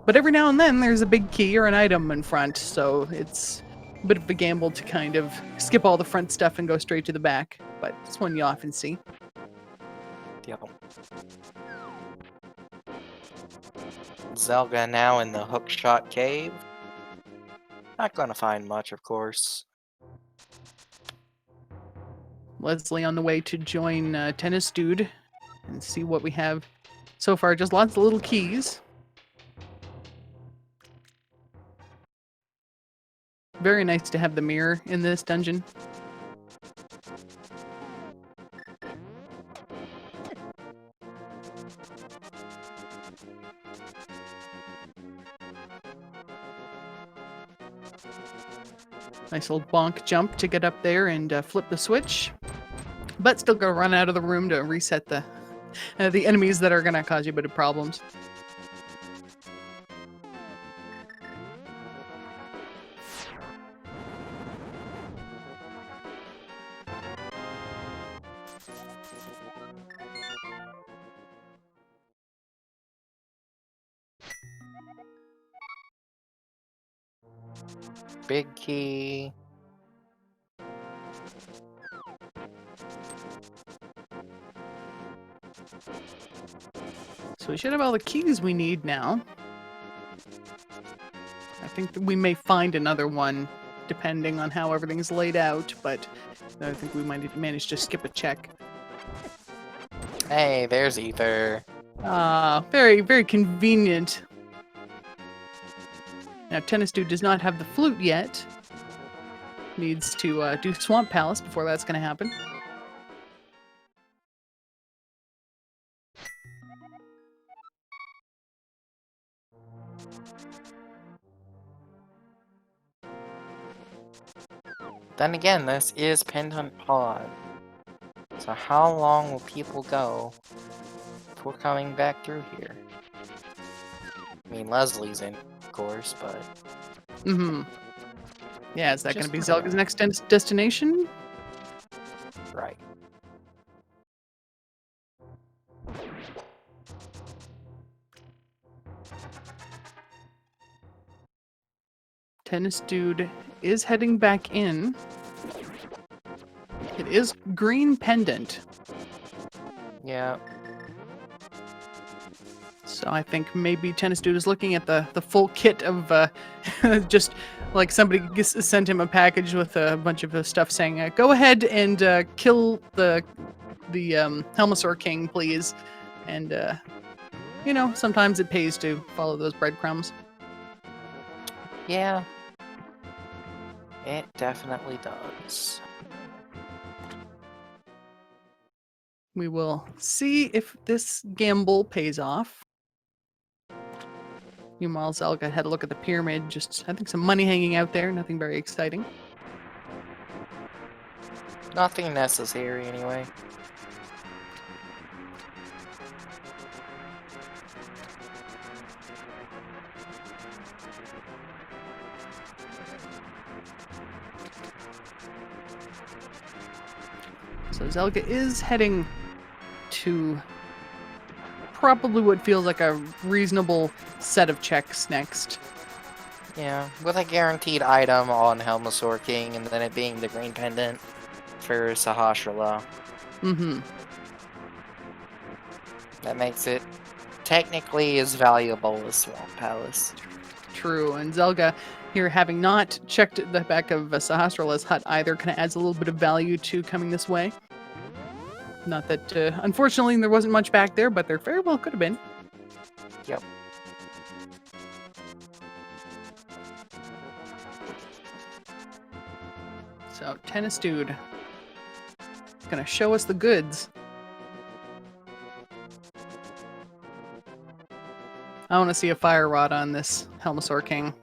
But every now and then there's a big key or an item in front, so it's a bit of a gamble to kind of skip all the front stuff and go straight to the back. But it's one you often see. Yep. Zelga now in the hookshot cave. Not gonna find much, of course. Leslie on the way to join Tennis Dude and see what we have so far. Just lots of little keys. Very nice to have the mirror in this dungeon. Nice little bonk jump to get up there and flip the switch. But still gotta run out of the room to reset the enemies that are gonna cause you a bit of problems. Big key. So we should have all the keys we need now. I think that we may find another one depending on how everything's laid out, but I think we might manage to skip a check. Hey, there's Ether. Very, very convenient. Now, Tennis Dude does not have the flute yet. Needs to do Swamp Palace before that's going to happen. Then again, this is Pendant Pod. So how long will people go before coming back through here? I mean, Leslie's in, of course, but... Mm-hmm. Yeah, is that going to be Just- Zelga's next destination? Right. Tennis Dude is heading back in. It is green pendant. Yeah. So I think maybe Tennis Dude is looking at the full kit of just like somebody sent him a package with a bunch of stuff saying, go ahead and kill the Helmasaur King, please. And, sometimes it pays to follow those breadcrumbs. Yeah. It definitely does. We will see if this gamble pays off. Meanwhile, Zelga had a look at the pyramid. Just, I think, some money hanging out there. Nothing very exciting. Nothing necessary, anyway. So Zelga is heading to probably what feels like a reasonable set of checks next. Yeah, with a guaranteed item on Helmasaur King, and then it being the green pendant for Sahasrahla. Mm-hmm. That makes it technically as valuable as Swamp Palace. True, and Zelga here, having not checked the back of Sahasrahla's hut either, kind of adds a little bit of value to coming this way. Not that, unfortunately, there wasn't much back there, but there very well could have been. Yep. So, tennis dude. Gonna show us the goods. I want to see a fire rod on this Helmasaur King.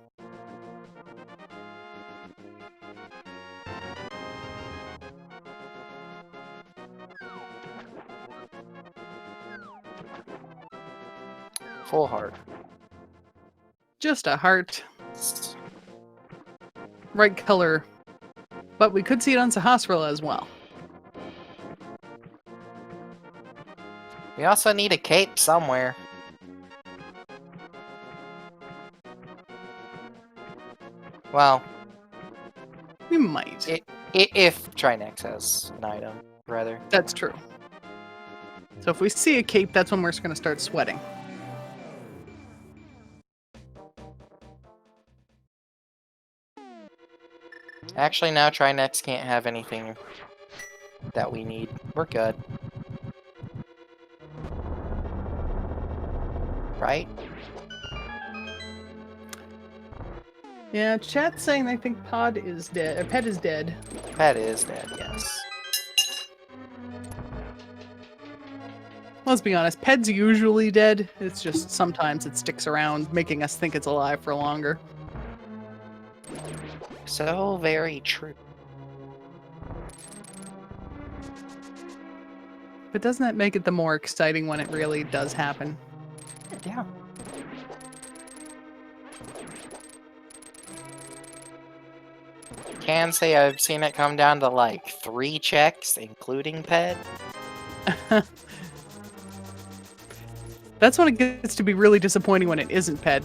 Full heart. Just a heart. Right color. But we could see it on Sahasrahla as well. We also need a cape somewhere. Well, We might. if Trinex has an item, rather. That's true. So if we see a cape, that's when we're going to start sweating. Actually, now Trinex can't have anything that we need. We're good. Right? Yeah, chat's saying they think Pod is dead. Pet is dead. Pet is dead, yes. Let's be honest, Ped's usually dead. It's just sometimes it sticks around, making us think it's alive for longer. So very true. But doesn't that make it the more exciting when it really does happen? Yeah. Can say I've seen it come down to like 3 checks, including pet. That's when it gets to be really disappointing when it isn't Ped.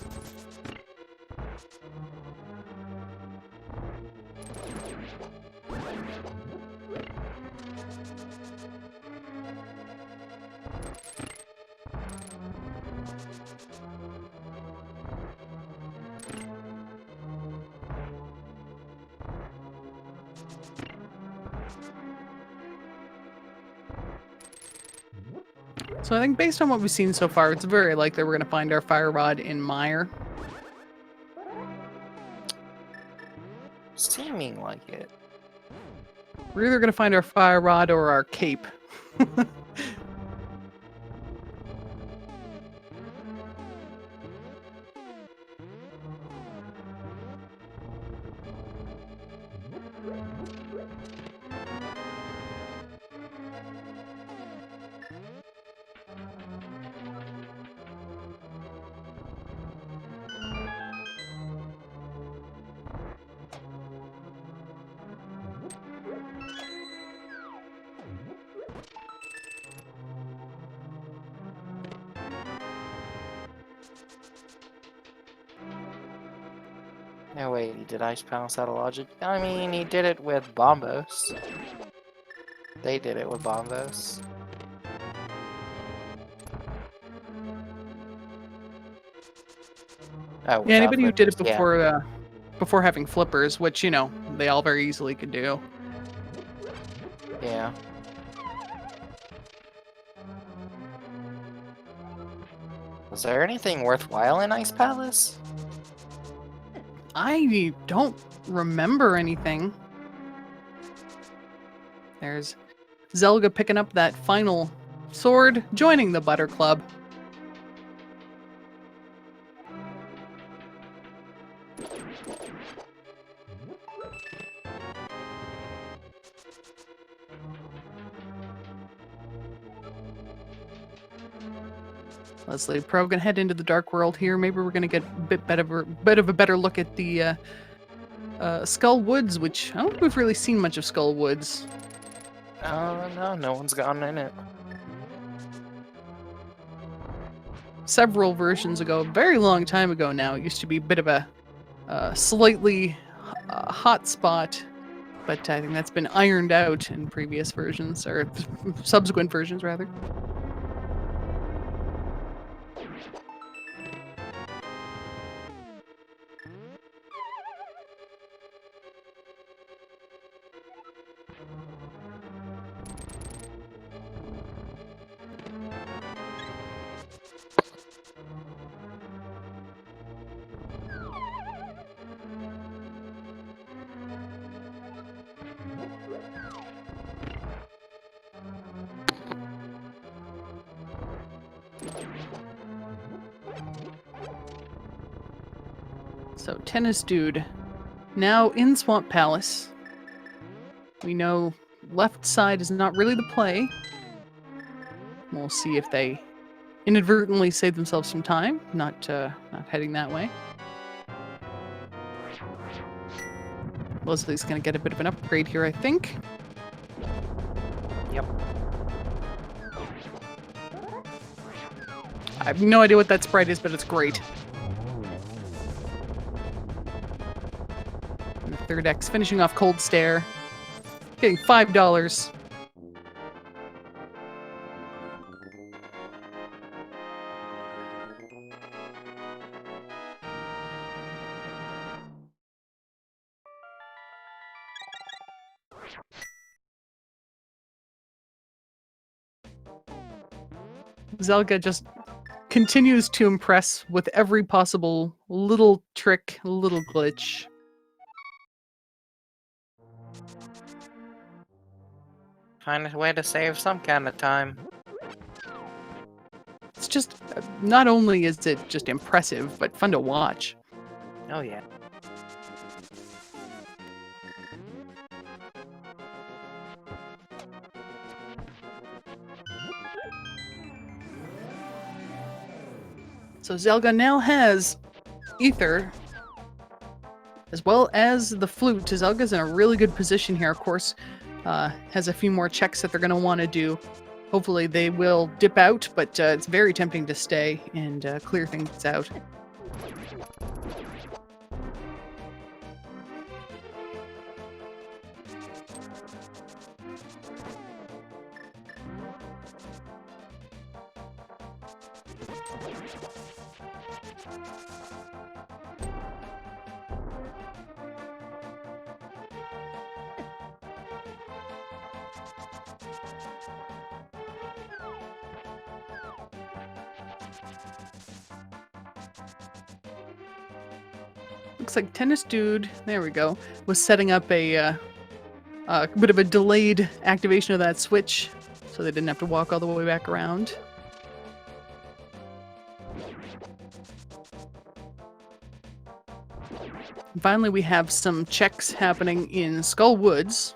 So I think based on what we've seen so far, it's very likely we're going to find our fire rod in Mire. Seeming like it. We're either going to find our fire rod or our cape. No, wait, he did Ice Palace out of logic? I mean, he did it with Bombos. They did it with Bombos. Oh, Yeah, anybody who did it flippers, yeah. before having flippers, which, you know, they all very easily could do. Yeah. Was there anything worthwhile in Ice Palace? I don't remember anything. There's Zelga picking up that final sword, joining the Butter Club. Leslie Pro gonna head into the Dark World here. Maybe we're gonna get a bit of a better look at the Skull Woods, which I don't think we've really seen much of Skull Woods. No one's gone in it. Several versions ago, a very long time ago now, it used to be a bit of a slightly hot spot, but I think that's been ironed out in previous versions, or subsequent versions, rather. So, Tennis Dude. Now in Swamp Palace. We know left side is not really the play. We'll see if they inadvertently save themselves some time, not heading that way. Leslie's going to get a bit of an upgrade here, I think. Yep. I have no idea what that sprite is, but it's great. And the third X finishing off Cold Stare. Getting $5. Zelga just continues to impress with every possible little trick, little glitch. Find a way to save some kind of time. It's just, not only is it just impressive, but fun to watch. Oh yeah. So Zelga now has Ether, as well as the flute. Zelga's in a really good position here, of course. Has a few more checks that they're going to want to do. Hopefully they will dip out, but it's very tempting to stay and clear things out. Looks like Tennis Dude, there we go, was setting up a bit of a delayed activation of that switch, so they didn't have to walk all the way back around. And finally, we have some checks happening in Skull Woods.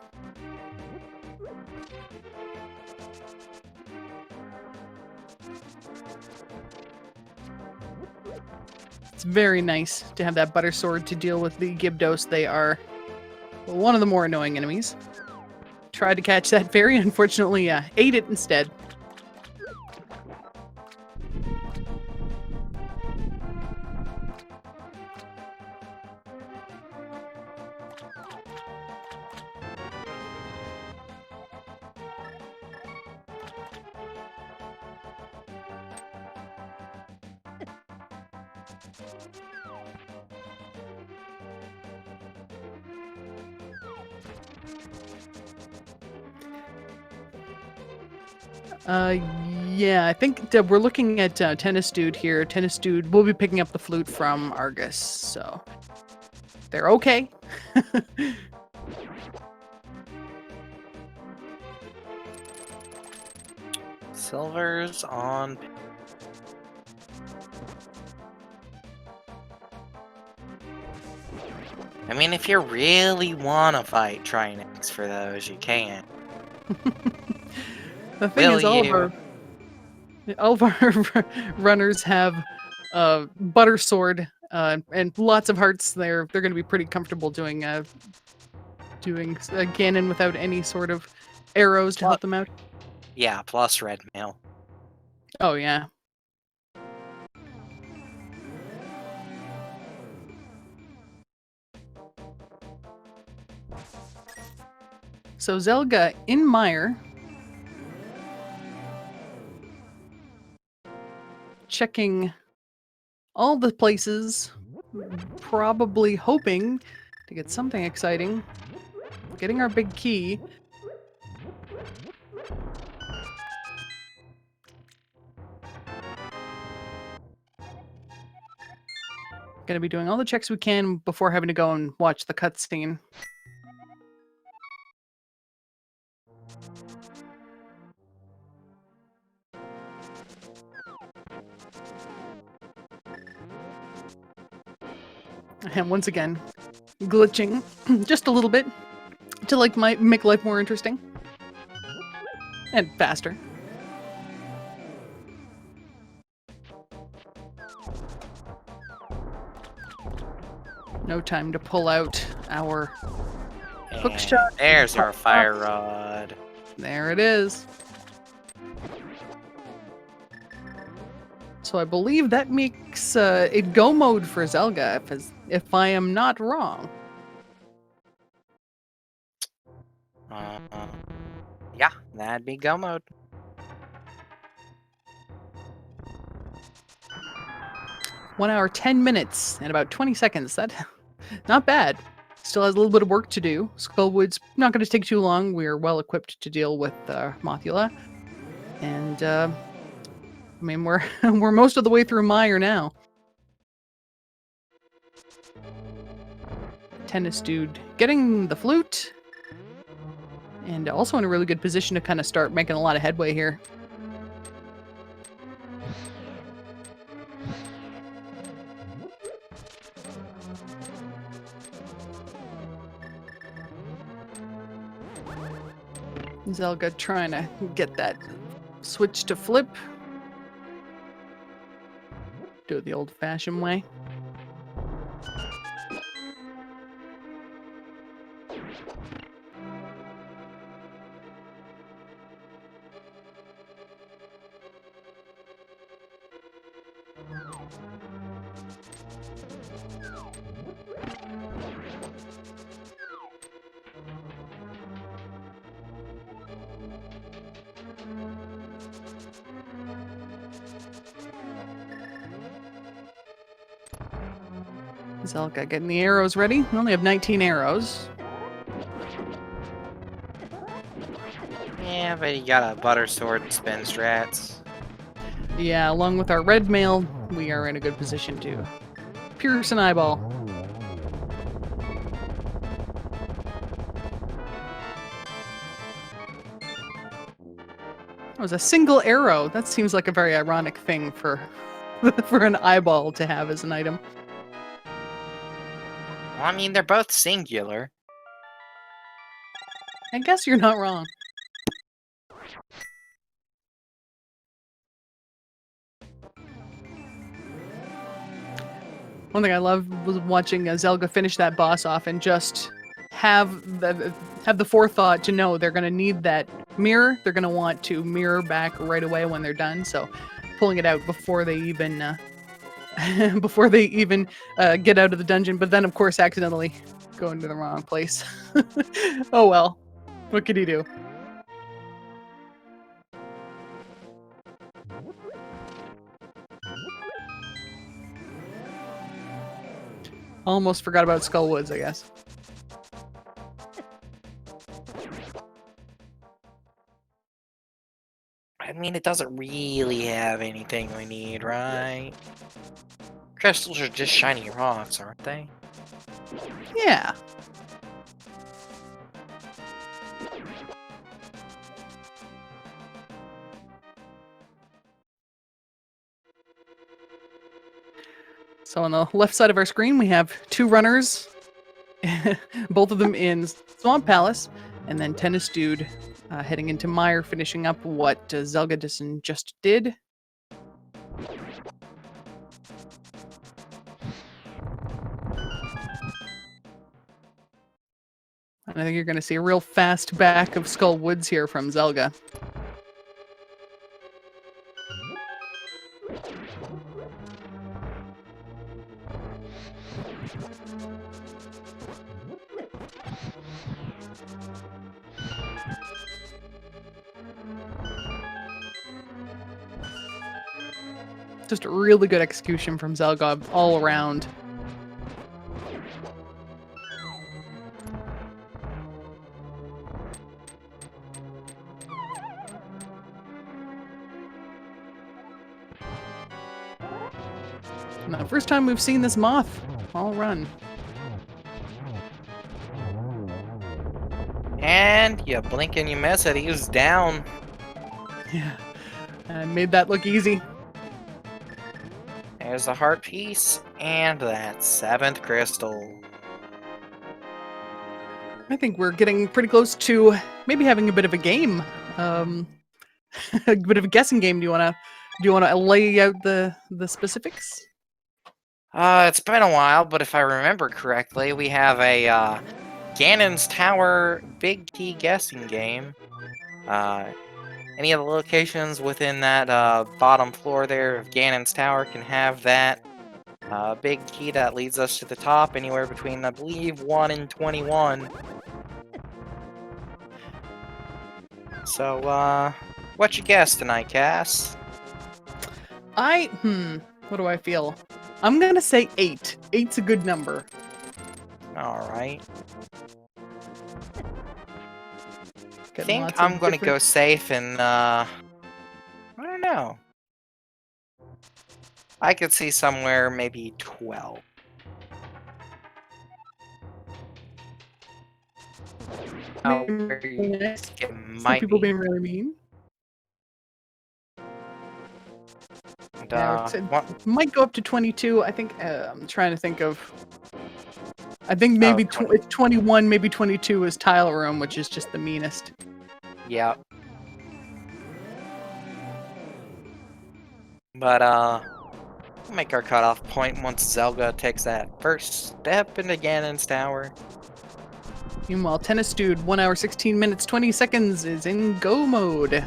It's very nice to have that Butter Sword to deal with the Gibdos. They are one of the more annoying enemies. Tried to catch that fairy, unfortunately ate it instead. Yeah, I think that we're looking at Tennis Dude here. Tennis Dude will be picking up the flute from Argus, so they're okay. Silver's on. I mean, if you really want to fight Trinix for those, you can. The thing is, all of our runners have Butter Sword and lots of hearts. They're going to be pretty comfortable doing Ganon without any sort of arrows to help them out. Yeah, plus red mail. Oh yeah. So Zelga in Mire, checking all the places, probably hoping to get something exciting. Getting our big key. Gonna be doing all the checks we can before having to go and watch the cutscene. And once again, glitching just a little bit to make life more interesting and faster. No time to pull out our hook And shot. there's our fire rod. There it is. So I believe that makes it go mode for Zelga, if I am not wrong. Yeah, that'd be go mode. 1 hour, 10 minutes, and about 20 seconds. That, not bad. Still has a little bit of work to do. Skullwood's not going to take too long. We're well equipped to deal with Mothula. And, I mean, we're most of the way through Mire now. Tennis dude getting the flute. And also in a really good position to kind of start making a lot of headway here. Zelga trying to get that switch to flip. Do it the old-fashioned way. Zelga getting the arrows ready. We only have 19 arrows. Yeah, but you got a butter sword and spin strats. Yeah, along with our red mail, we are in a good position to pierce an eyeball. That was a single arrow. That seems like a very ironic thing for for an eyeball to have as an item. Well, I mean, they're both singular. I guess you're not wrong. One thing I love was watching Zelga finish that boss off and just have the forethought to know they're going to need that mirror. They're going to want to mirror back right away when they're done. So pulling it out before they even get out of the dungeon. But then, of course, accidentally go into the wrong place. Oh well, what could he do? Almost forgot about Skullwoods, I guess. I mean, it doesn't really have anything we need, right? Crystals are just shiny rocks, aren't they? Yeah. So on the left side of our screen, we have two runners, both of them in Swamp Palace, and then Tennis Dude heading into Mire, finishing up what Zelgadison just did. And I think you're going to see a real fast back of Skull Woods here from Zelga. Just a really good execution from Zelga all around. Now, first time we've seen this moth all run. And you blink and you miss it. He was down. Yeah, and made that look easy. There's the heart piece. And that 7th crystal. I think we're getting pretty close to maybe having a bit of a game. A bit of a guessing game. Do you wanna lay out the specifics? It's been a while, but if I remember correctly, we have a Ganon's Tower big key guessing game. Any of the locations within that bottom floor there of Ganon's Tower can have that big key that leads us to the top, anywhere between, I believe, 1 and 21. So, what you guess tonight, Cass? What do I feel? I'm gonna say 8. 8's a good number. Alright. I Getting think lots I'm of gonna go different- safe and, I don't know. I could see somewhere maybe 12. Oh, where you think it Some might people be. being really mean. And, Yeah, it might go up to 22. I think I'm trying to think of. I think maybe it's 21, maybe 22 is tile room, which is just the meanest. yeah. But, we'll make our cutoff point once Zelda takes that first step into Ganon's Tower. Meanwhile, Tennis Dude, 1 hour, 16 minutes, 20 seconds is in go mode.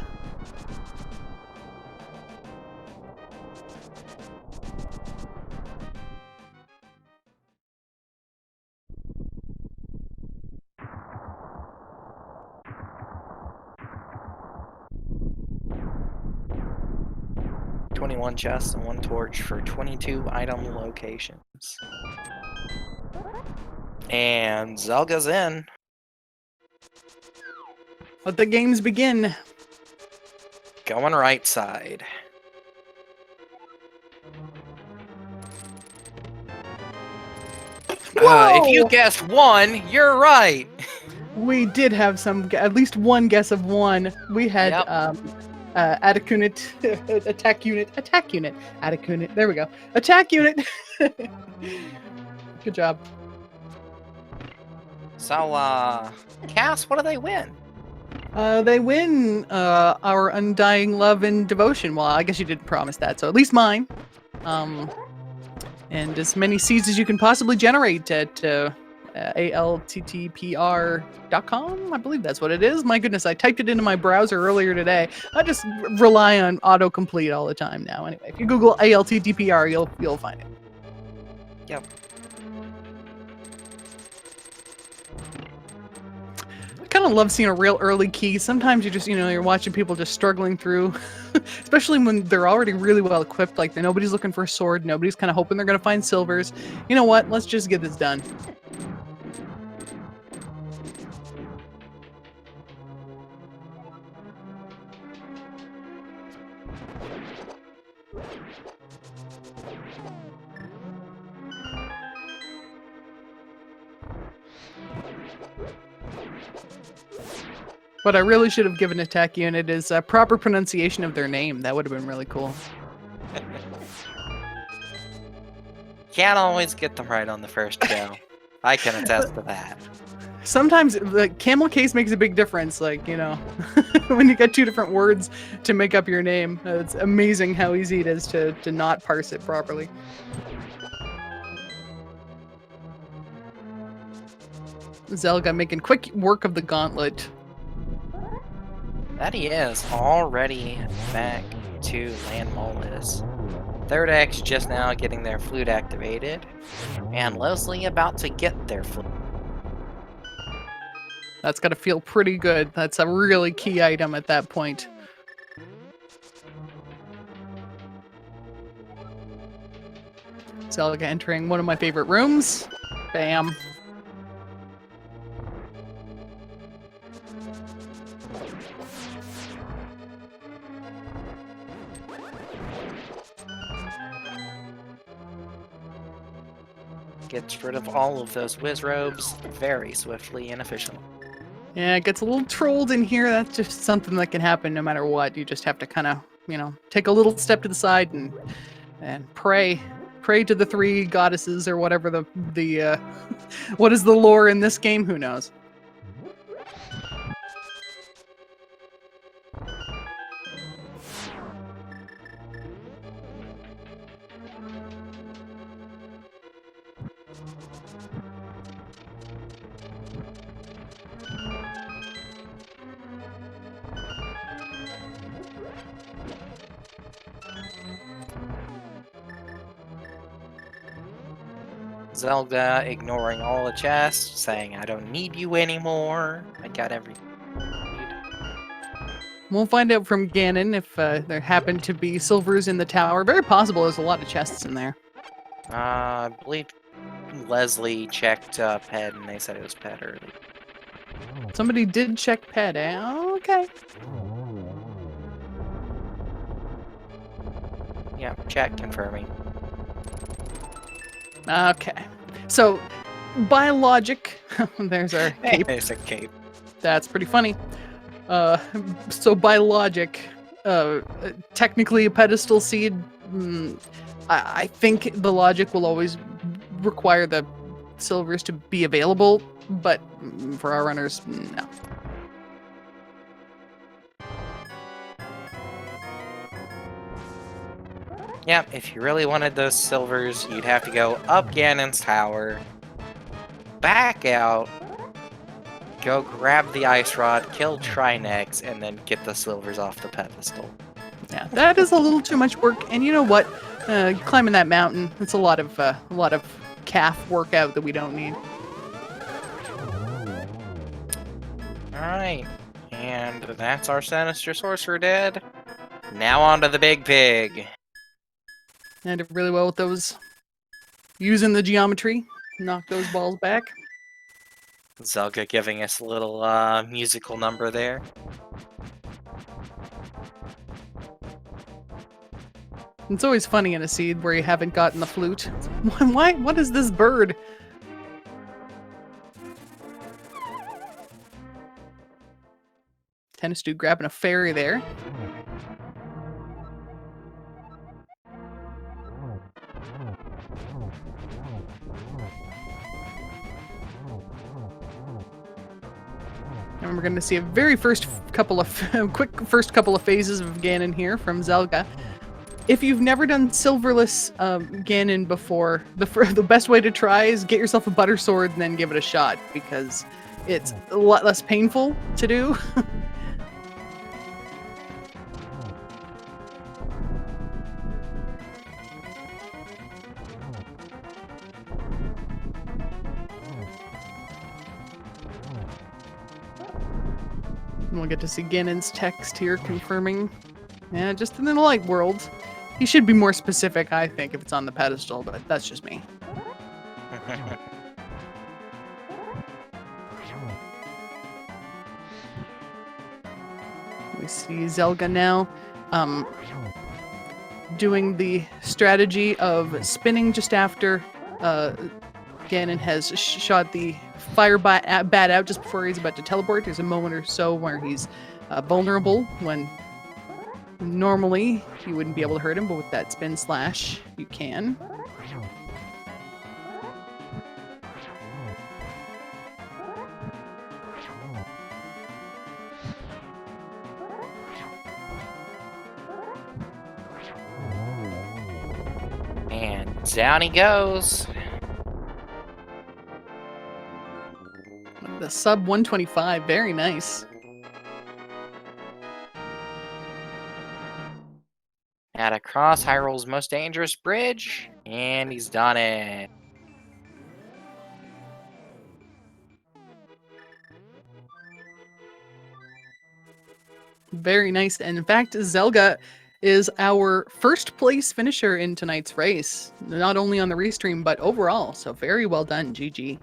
One chest and 1 torch for 22 item locations. And Zelga's in. Let the games begin. Going right side. If you guessed 1, you're right. We did have at least one guess of 1. We had Yep. attack unit, attack unit, there we go. Attack unit. Good job. So, Cass, what do they win? They win our undying love and devotion. Well, I guess you didn't promise that, so at least mine. And as many seeds as you can possibly generate at ALTTPR.com. I believe that's what it is. My goodness, I typed it into my browser earlier today. I just rely on autocomplete all the time now. Anyway, if you Google ALTTPR, you'll find it. Yep. I kind of love seeing a real early key. Sometimes you just, you're watching people just struggling through, especially when they're already really well equipped. Like nobody's looking for a sword. Nobody's kind of hoping they're going to find silvers. You know what? Let's just get this done. What I really should have given attack unit is a proper pronunciation of their name. That would have been really cool. Can't always get them right on the first go. I can attest to that. Sometimes the camel case makes a big difference. Like, when you get 2 different words to make up your name, it's amazing how easy it is to not parse it properly. Zelga making quick work of the gauntlet. That he is already back to Land Molis. Third X just now getting their flute activated, and Leslie about to get their flute. That's got to feel pretty good. That's a really key item at that point. Zelga entering one of my favorite rooms. Bam. Gets rid of all of those whiz robes very swiftly and efficiently. Yeah, it gets a little trolled in here. That's just something that can happen no matter what. You just have to kind of, take a little step to the side and pray. pray to the 3 goddesses or whatever the what is the lore in this game? Who knows? Zelda ignoring all the chests, saying, I don't need you anymore. I got everything. We'll find out from Ganon if there happen to be silvers in the tower. Very possible there's a lot of chests in there. I believe Leslie checked Ped, and they said it was Ped early. Somebody did check Ped. Oh, okay. Yeah, check confirming. Okay. So, by logic, there's our cape. There's a cape. That's pretty funny. So by logic, technically a pedestal seed, I think the logic will always require the silvers to be available, but for our runners, no. Yeah, if you really wanted those silvers, you'd have to go up Ganon's tower, back out, go grab the ice rod, kill Trinex, and then get the silvers off the pedestal. Yeah, that is a little too much work. And you know what? Climbing that mountain, it's a lot of calf workout that we don't need. Alright, and that's our Sinister Sorcerer dead. Now on to the Big Pig. I did really well with those. Using the geometry, knock those balls back. Zelga giving us a little musical number there. It's always funny in a seed where you haven't gotten the flute. Why? What is this bird? Tennis dude grabbing a fairy there. And we're going to see a very quick first couple of phases of Ganon here from Zelga. If you've never done silverless Ganon before, the best way to try is get yourself a butter sword and then give it a shot, because it's a lot less painful to do. And we'll get to see Ganon's text here confirming. Yeah, just in the light world. He should be more specific, I think, if it's on the pedestal, but that's just me. We see Zelga now doing the strategy of spinning just after Ganon has shot the fire bat out just before he's about to teleport. There's a moment or so where he's vulnerable, when normally you wouldn't be able to hurt him, but with that spin slash, you can. And down he goes. The sub 125, very nice. At across Hyrule's most dangerous bridge, and he's done it. Very nice. And in fact, Zelga is our first place finisher in tonight's race. Not only on the restream, but overall. So very well done, GG.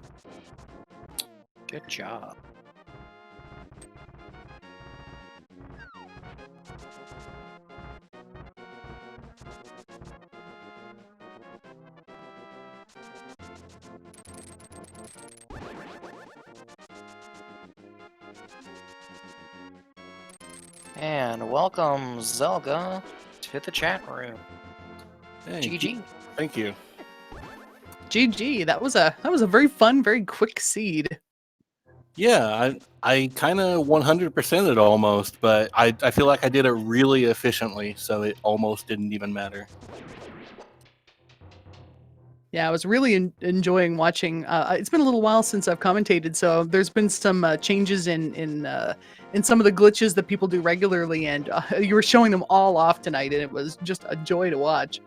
Good job. And welcome, Zelga, to the chat room. Hey, GG. Thank you. GG. That was a very fun, very quick seed. Yeah, I kind of 100% it almost, but I feel like I did it really efficiently, so it almost didn't even matter. Yeah, I was really enjoying watching. It's been a little while since I've commentated, so there's been some changes in some of the glitches that people do regularly, and you were showing them all off tonight, and it was just a joy to watch.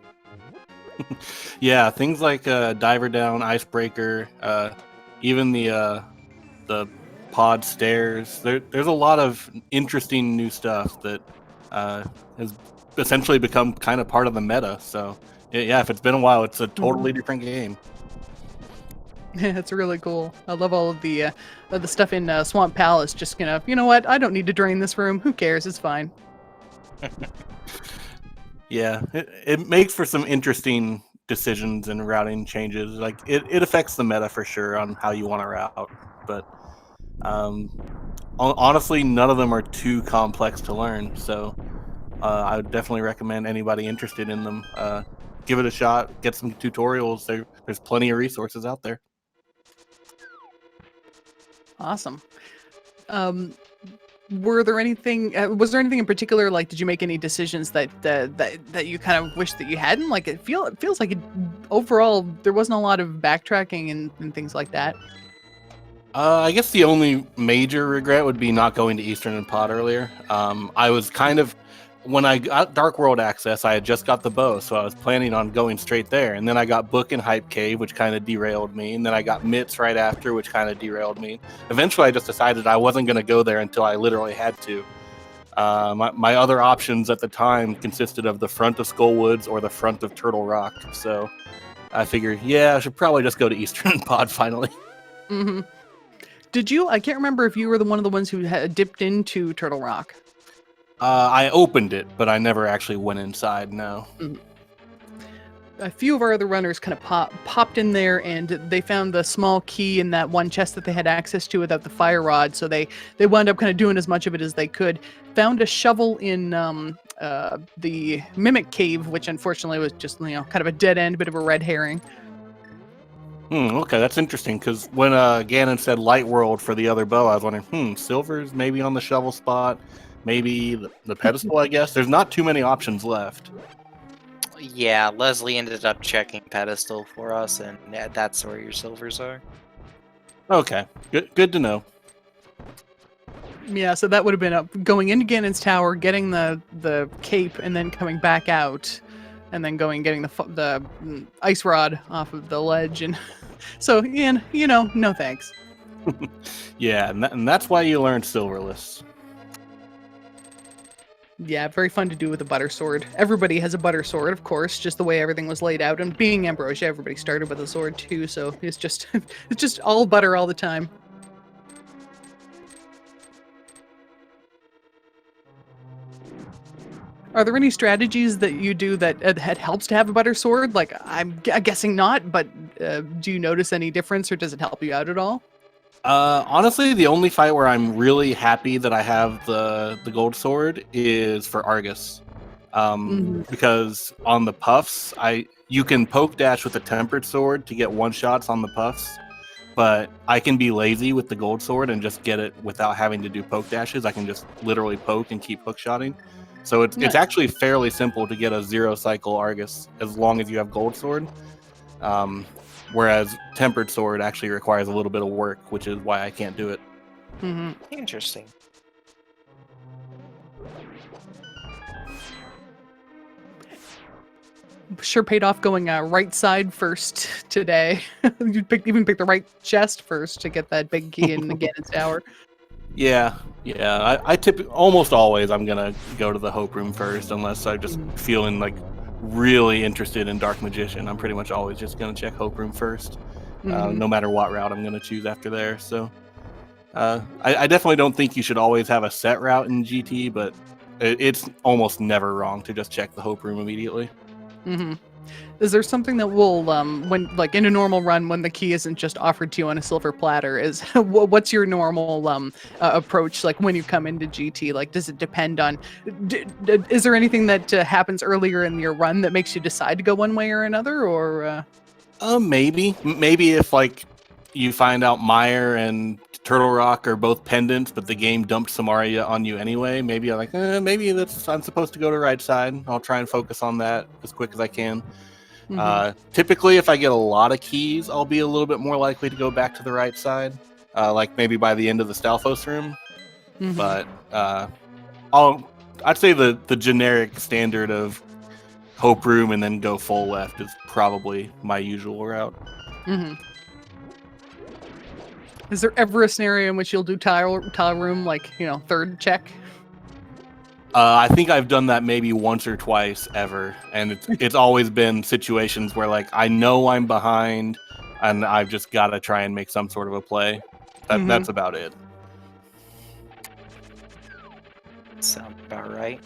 Yeah, things like diver down, icebreaker, even the pod stairs. There's a lot of interesting new stuff that has essentially become kind of part of the meta. So yeah, if it's been a while, it's a totally different game. Yeah, it's really cool. I love all of the stuff in Swamp Palace. Just you know what? I don't need to drain this room. Who cares? It's fine. Yeah, it makes for some interesting decisions and routing changes. Like it affects the meta for sure on how you want to route, but honestly, none of them are too complex to learn. So I would definitely recommend anybody interested in them give it a shot. Get some tutorials. There's plenty of resources out there. Awesome. Was there anything in particular, like did you make any decisions that you kind of wish that you hadn't? Like it feels like overall there wasn't a lot of backtracking and things like that. I guess the only major regret would be not going to Eastern and Pod earlier. I was kind of, when I got Dark World access, I had just got the bow, so I was planning on going straight there. And then I got Book and Hype Cave, which kind of derailed me. And then I got Mitts right after, which kind of derailed me. Eventually, I just decided I wasn't going to go there until I literally had to. My other options at the time consisted of the front of Skullwoods or the front of Turtle Rock. So I figured, yeah, I should probably just go to Eastern and Pod finally. Mm-hmm. Did you? I can't remember if you were one of the ones who had dipped into Turtle Rock. I opened it, but I never actually went inside, no. Mm-hmm. A few of our other runners kind of popped in there, and they found the small key in that one chest that they had access to without the fire rod, so they wound up kind of doing as much of it as they could. Found a shovel in the Mimic Cave, which unfortunately was just, kind of a dead end, bit of a red herring. Okay, that's interesting, because when Ganon said Light World for the other bow, I was wondering, silver's maybe on the shovel spot, maybe the pedestal, I guess. There's not too many options left. Yeah, Leslie ended up checking pedestal for us, and that's where your silvers are. Okay, good to know. Yeah, so that would have been going into Ganon's tower, getting the cape, and then coming back out, and then getting the ice rod off of the ledge, and so no thanks. Yeah, and that's why you learn Silverless. Yeah, very fun to do with a butter sword. Everybody has a butter sword, of course, just the way everything was laid out. And being Ambrosia, everybody started with a sword too, so it's just all butter all the time. Are there any strategies that you do that helps to have a butter sword? Like, I'm guessing not, but do you notice any difference, or does it help you out at all? Honestly, the only fight where I'm really happy that I have the gold sword is for Argus. Because on the puffs, you can poke dash with a tempered sword to get one-shots on the puffs, but I can be lazy with the gold sword and just get it without having to do poke dashes. I can just literally poke and keep hook-shotting. So it's actually fairly simple to get a 0-cycle Argus as long as you have gold sword. Whereas tempered sword actually requires a little bit of work, which is why I can't do it. Mm-hmm. Interesting. Sure paid off going right side first today. You even picked the right chest first to get that big key in Ganon's tower. Yeah. I almost always I'm gonna go to the Hope Room first, unless I just feeling like really interested in Dark Magician. I'm pretty much always just gonna check Hope Room first, no matter what route I'm gonna choose after there. So I definitely don't think you should always have a set route in GT, but it's almost never wrong to just check the Hope Room immediately. Mm-hmm. Is there something that will, when like in a normal run, when the key isn't just offered to you on a silver platter, what's your normal approach? Like when you come into GT, like does it depend on? Is there anything that happens earlier in your run that makes you decide to go one way or another, or? Maybe if like you find out Meyer and Turtle Rock are both pendants, but the game dumped some Aria on you anyway. Maybe I'm like, maybe I'm supposed to go to right side. I'll try and focus on that as quick as I can. Typically, if I get a lot of keys, I'll be a little bit more likely to go back to the right side, like maybe by the end of the Stalfos room. But I'd say the generic standard of Hope room and then go full left is probably my usual route. Is there ever a scenario in which you'll do tile room, like, third check? I think I've done that maybe once or twice ever, and it's always been situations where like I know I'm behind, and I've just got to try and make some sort of a play. That's about it. Sounds about right.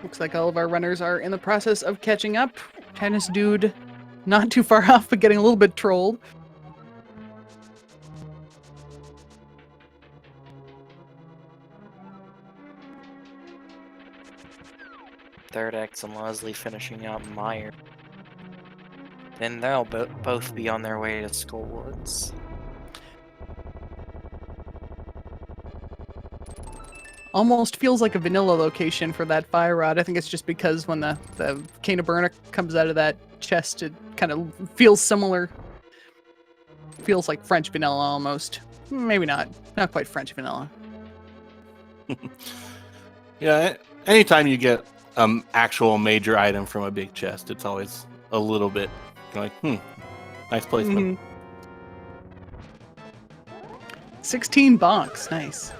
Looks like all of our runners are in the process of catching up. Tennis Dude not too far off, but getting a little bit trolled. Third X and Leslie finishing out Meyer. Then they'll both be on their way to Skullwoods. Almost feels like a vanilla location for that fire rod. I think it's just because when the Cane of Burna comes out of that chest, it kind of feels similar. Feels like French vanilla almost. Maybe not. Not quite French vanilla. Yeah, anytime you get actual major item from a big chest, it's always a little bit like, nice placement. 16 bonks, nice.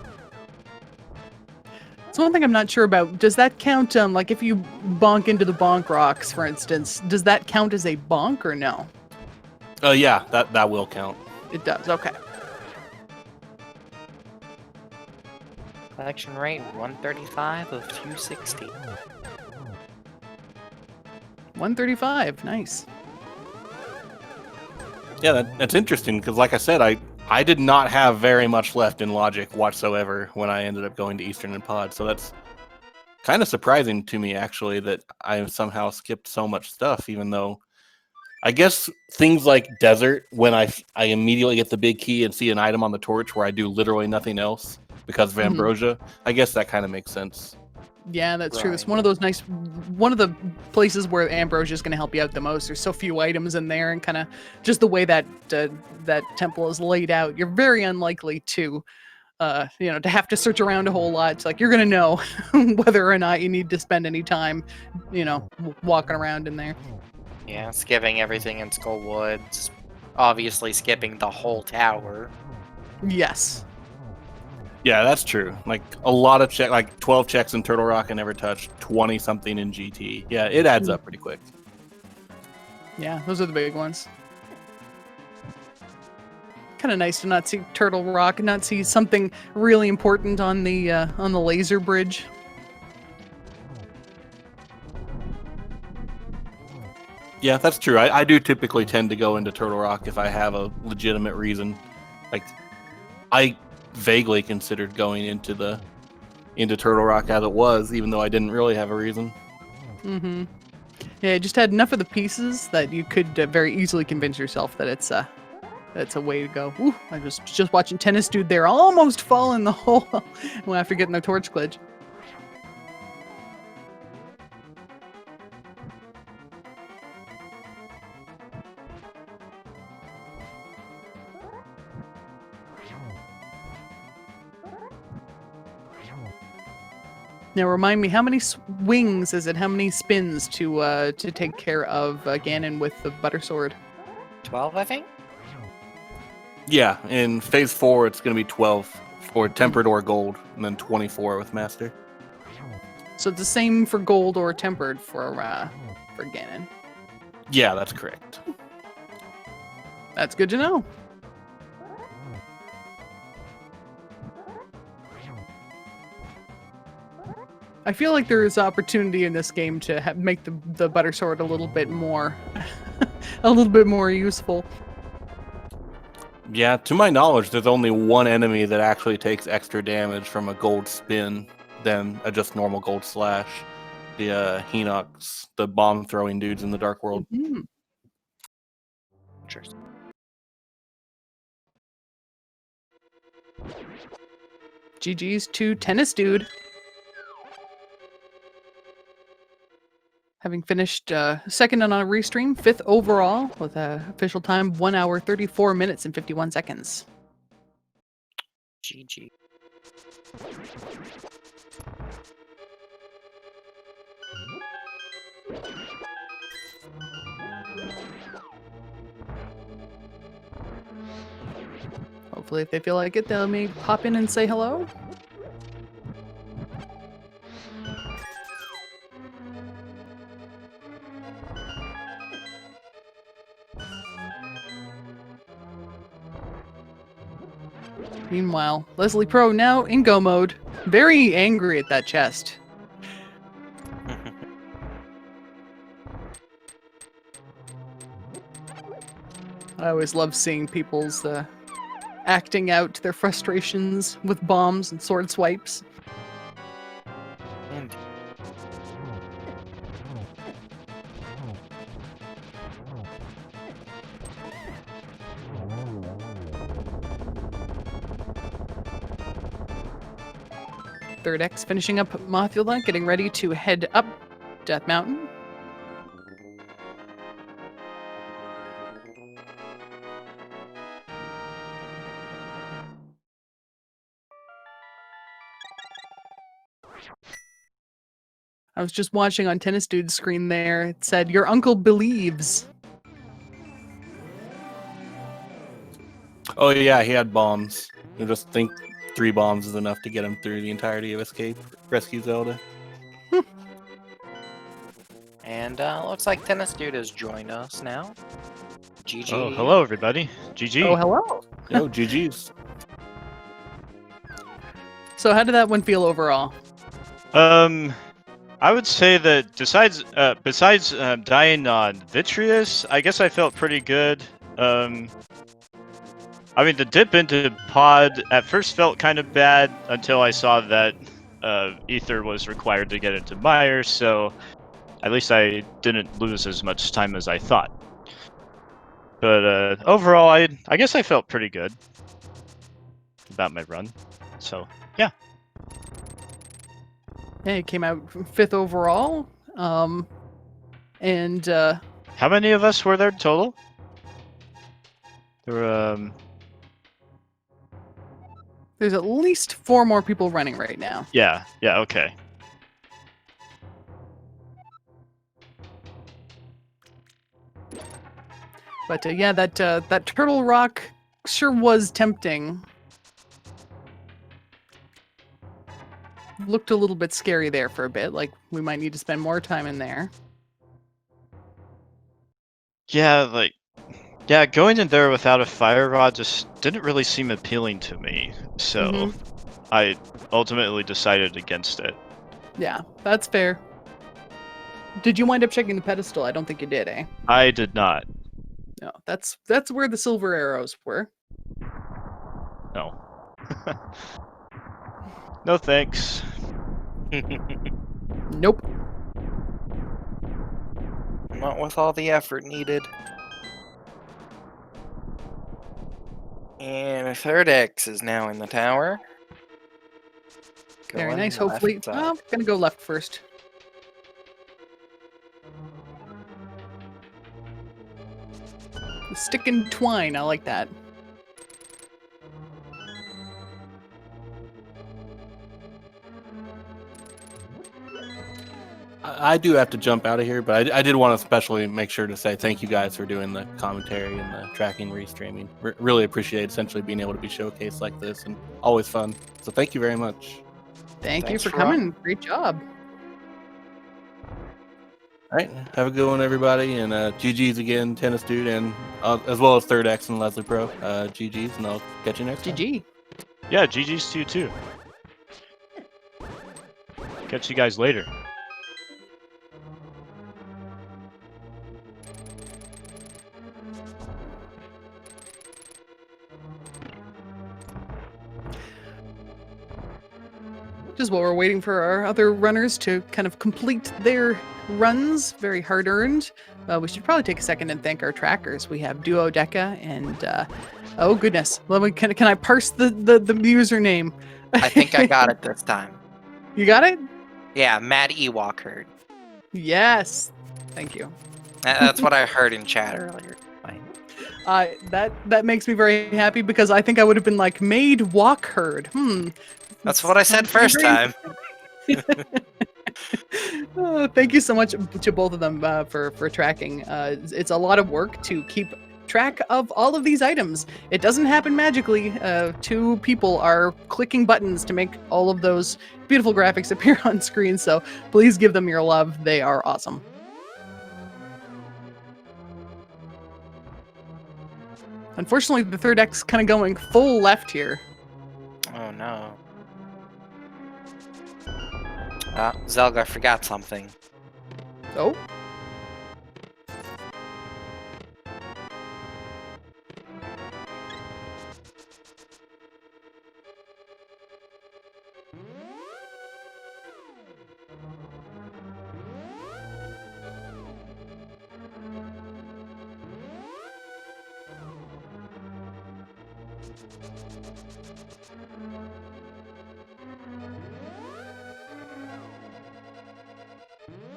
So one thing I'm not sure about, does that count, like if you bonk into the bonk rocks, for instance, does that count as a bonk or no? Yeah, that will count. It does, okay. Collection rate 135 of 260. 135, nice. Yeah, that's interesting because, like I said, I did not have very much left in Logic whatsoever when I ended up going to Eastern and Pod, so that's kind of surprising to me, actually, that I somehow skipped so much stuff, even though I guess things like Desert, when I immediately get the big key and see an item on the torch where I do literally nothing else because of Ambrosia, I guess that kind of makes sense. Yeah, that's true. It's one of the places where Ambrosia is going to help you out the most. There's so few items in there, and kind of just the way that that temple is laid out, you're very unlikely to have to search around a whole lot. It's like you're going to know whether or not you need to spend any time, walking around in there. Yeah, skipping everything in Skullwoods. Obviously skipping the whole tower. Yes. Yeah, that's true. Like a lot of like 12 checks in Turtle Rock I never touched, 20 something in GT. Yeah, it adds up pretty quick. Yeah, those are the big ones. Kind of nice to not see Turtle Rock and not see something really important on the laser bridge. Yeah, that's true. I do typically tend to go into Turtle Rock if I have a legitimate reason. Like, I vaguely considered going into Turtle Rock as it was, even though I didn't really have a reason. Yeah, it just had enough of the pieces that you could very easily convince yourself that it's a way to go. Ooh, I was just watching Tennis Dude there almost fall in the hole after getting the torch glitch. Now remind me, how many swings is it? How many spins to take care of Ganon with the butter sword? 12, I think? Yeah, in phase 4 it's going to be 12 for tempered or gold, and then 24 with master. So it's the same for gold or tempered for Ganon. Yeah, that's correct. That's good to know. I feel like there is opportunity in this game to make the butter sword a little bit more, a little bit more useful. Yeah, to my knowledge, there's only one enemy that actually takes extra damage from a gold spin than a just normal gold slash. The Hinox, the bomb throwing dudes in the Dark World. Mhm. Interesting. GG's to Tennis Dude. Having finished second on a restream, 5th overall with an official time 1 hour 34 minutes and 51 seconds. GG. Hopefully, if they feel like it, they'll maybe pop in and say hello. Meanwhile, Leslie Pro now in go mode, very angry at that chest. I always love seeing people's acting out their frustrations with bombs and sword swipes. And Third X finishing up Mothula, getting ready to head up Death Mountain. I was just watching on Tennis Dude's screen there. It said, "Your uncle believes." Oh yeah, he had bombs. You just think 3 bombs is enough to get him through the entirety of Escape Rescue Zelda. And looks like Tennis Dude has joined us now. GG. Oh, hello everybody. GG. Oh, hello. Yo, GG's. So how did that one feel overall? I would say that besides dying on Vitreous, I guess I felt pretty good. I mean, the dip into Pod at first felt kind of bad until I saw that Ether was required to get into Mire, so at least I didn't lose as much time as I thought. But overall, I guess I felt pretty good about my run. So, yeah. Yeah, it came out 5th overall. And How many of us were there total? There were, there's at least 4 more people running right now. yeah, okay. But yeah, that Turtle Rock sure was tempting. Looked a little bit scary there for a bit, like we might need to spend more time in there. Yeah, going in there without a fire rod just didn't really seem appealing to me, so I ultimately decided against it. Yeah, that's fair. Did you wind up checking the pedestal? I don't think you did, eh? I did not. No, that's where the silver arrows were. No. No thanks. Nope. Not with all the effort needed. And Third X is now in the tower. Very Going nice. left Hopefully, side. I'm gonna go left first. The stick and twine. I like that. I do have to jump out of here, but I did want to especially make sure to say thank you guys for doing the commentary and the tracking restreaming. Really appreciate essentially being able to be showcased like this, and always fun. So thank you very much. Thank you Thanks for for coming. Great job. All right, have a good one, everybody, and GG's again, Tennis Dude, and as well as Third X and Leslie Pro. GG's, and I'll catch you next time. GG. Yeah, GG's to you too. Catch you guys later. Just while we're waiting for our other runners to kind of complete their runs, very hard earned, we should probably take a second and thank our trackers. We have Duodeca and oh goodness, can I parse the username? I think I got it this time. You got it? Yeah, Mad Ewok Herd. Yes. Thank you. That's what I heard in chat earlier. That makes me very happy because I think I would have been like made walk herd. That's what I said first time. Thank you so much to both of them for tracking. It's a lot of work to keep track of all of these items. It doesn't happen magically. 2 people are clicking buttons to make all of those beautiful graphics appear on screen, so please give them your love. They are awesome. Unfortunately, the third X kind of going full left here. Oh no. Zelga forgot something. Oh.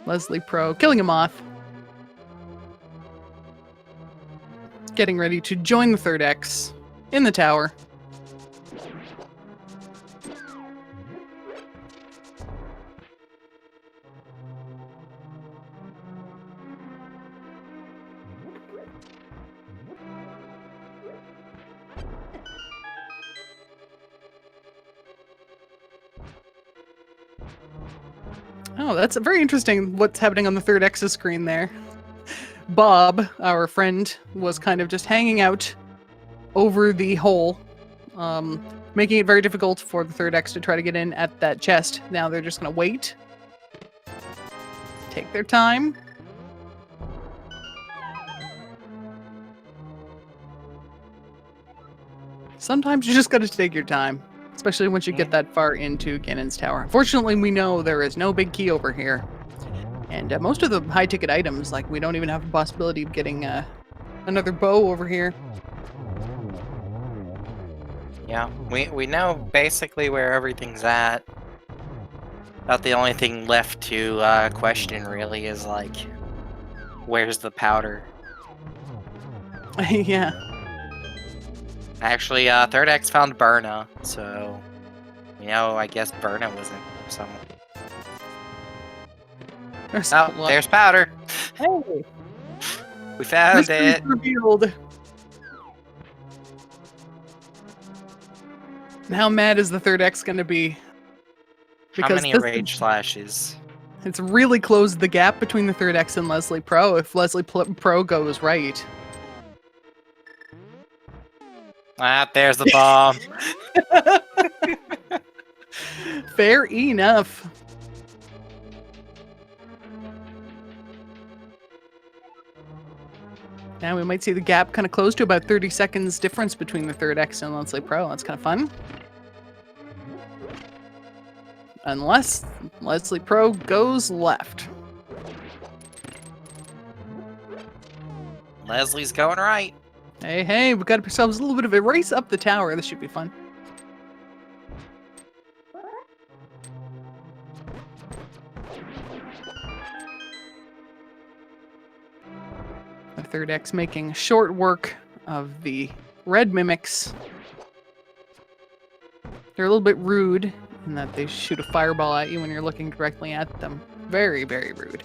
Leslie Pro killing him off. Getting ready to join the third X in the tower. Oh, that's very interesting what's happening on the third X's screen there. Bob, our friend, was kind of just hanging out over the hole, making it very difficult for the third X to try to get in at that chest. Now they're just going to wait. Take their time. Sometimes you just got to take your time. Especially once you get that far into Ganon's tower. Fortunately, we know there is no big key over here. And most of the high-ticket items, like, we don't even have a possibility of getting another bow over here. Yeah, we know basically where everything's at. About the only thing left to question, really, is, like, where's the powder? Yeah. Actually, third X found Berna, so I guess Berna was in somewhere. There's powder. Hey, We found it. Revealed. And how mad is the third X going to be? How many rage slashes? It's really closed the gap between the third X and Leslie Pro if Leslie Pro goes right. There's the bomb. Fair enough. Now we might see the gap kind of close to about 30 seconds difference between the third X and Leslie Pro. That's kind of fun. Unless Leslie Pro goes left. Leslie's going right. Hey, we got ourselves a little bit of a race up the tower. This should be fun. The third X making short work of the red mimics. They're a little bit rude in that they shoot a fireball at you when you're looking directly at them. Very, very rude.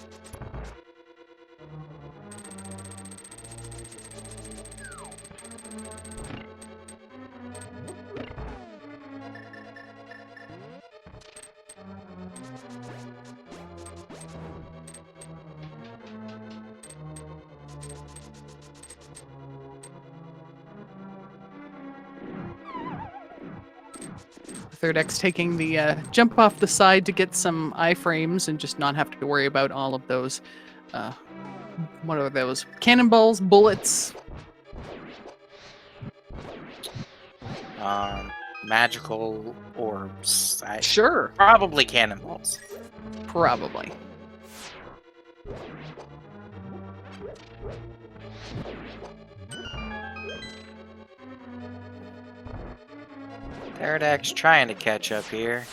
Third X taking the jump off the side to get some iframes and just not have to worry about all of those, what are those? Cannonballs, bullets. magical orbs. Sure. Probably cannonballs. Probably. Teradak's trying to catch up here.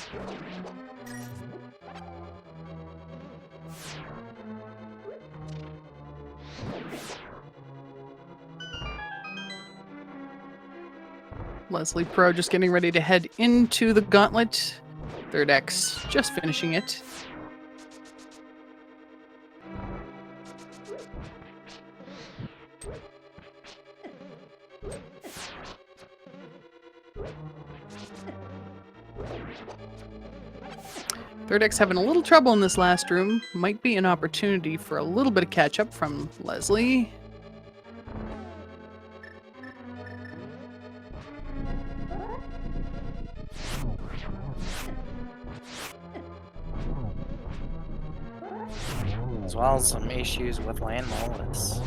Leslie Pro just getting ready to head into the gauntlet. Third X just finishing it. Third X having a little trouble in this last room. Might be an opportunity for a little bit of catch up from Leslie. As well as some issues with land molars.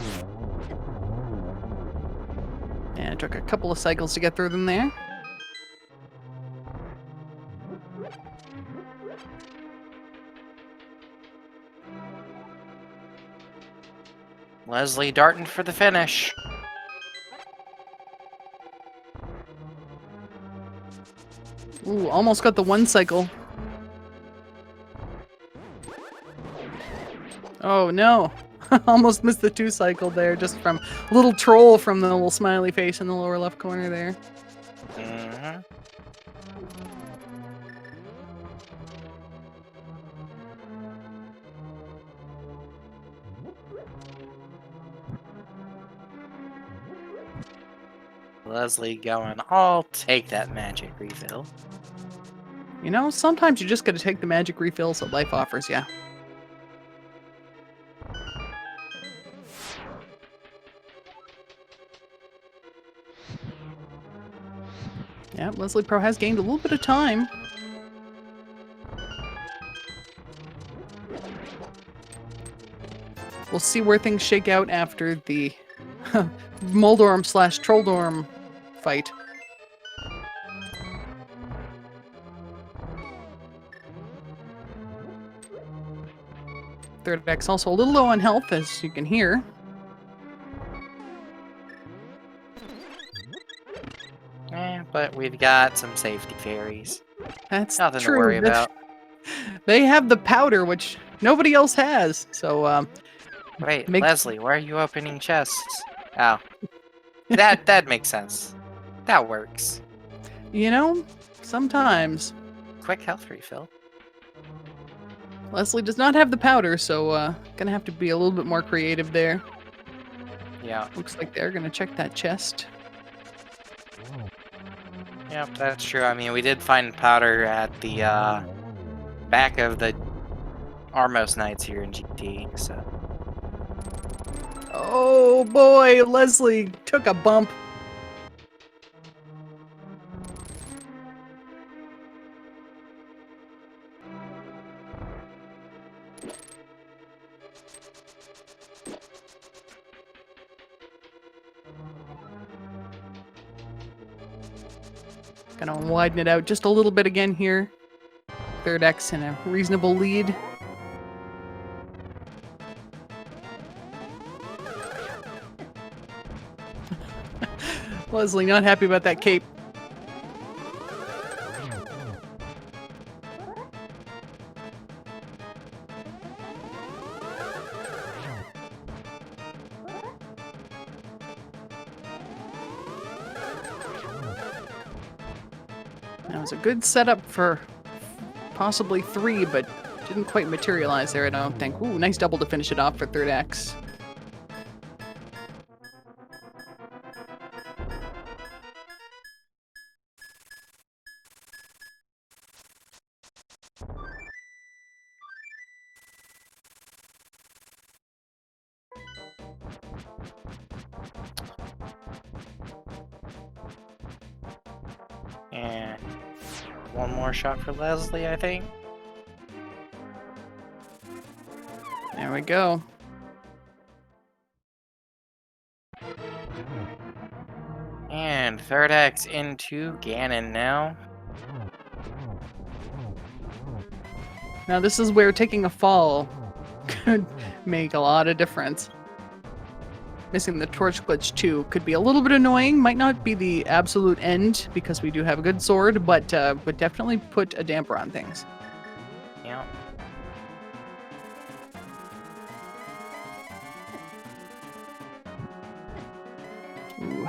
And it took a couple of cycles to get through them there. Leslie darting for the finish. Ooh, almost got the one cycle. Oh no. Almost missed the two cycle there just from a little troll from the little smiley face in the lower left corner there. Mm-hmm. Leslie going, I'll take that magic refill. You know, sometimes you just gotta take the magic refills that life offers you. Yeah, Leslie Pro has gained a little bit of time. We'll see where things shake out after the Moldorm / Trolldorm fight. Third X also a little low on health, as you can hear. But we've got some safety fairies. That's Nothing true. to worry about. They have the powder, which nobody else has. So, Wait, Make- Leslie, why are you opening chests? Oh. That makes sense. That works. you know, sometimes Quick health refill. Leslie does not have the powder, so gonna have to be a little bit more creative there. Yeah. Looks like they're gonna check that chest. Yep, that's true. I mean, we did find powder at the back of the Armos Knights here in GT, so. Oh boy, Leslie took a bump. Gonna widen it out just a little bit again here. Third X in a reasonable lead. Leslie not happy about that cape. That was a good setup for possibly 3, but didn't quite materialize there, I don't think. Ooh, nice double to finish it off for Third X. And one more shot for Leslie, I think. There we go. And third X into Ganon now. Now this is where taking a fall could make a lot of difference. Missing the torch glitch too could be a little bit annoying. Might not be the absolute end because we do have a good sword, but would definitely put a damper on things. Yeah. Ooh.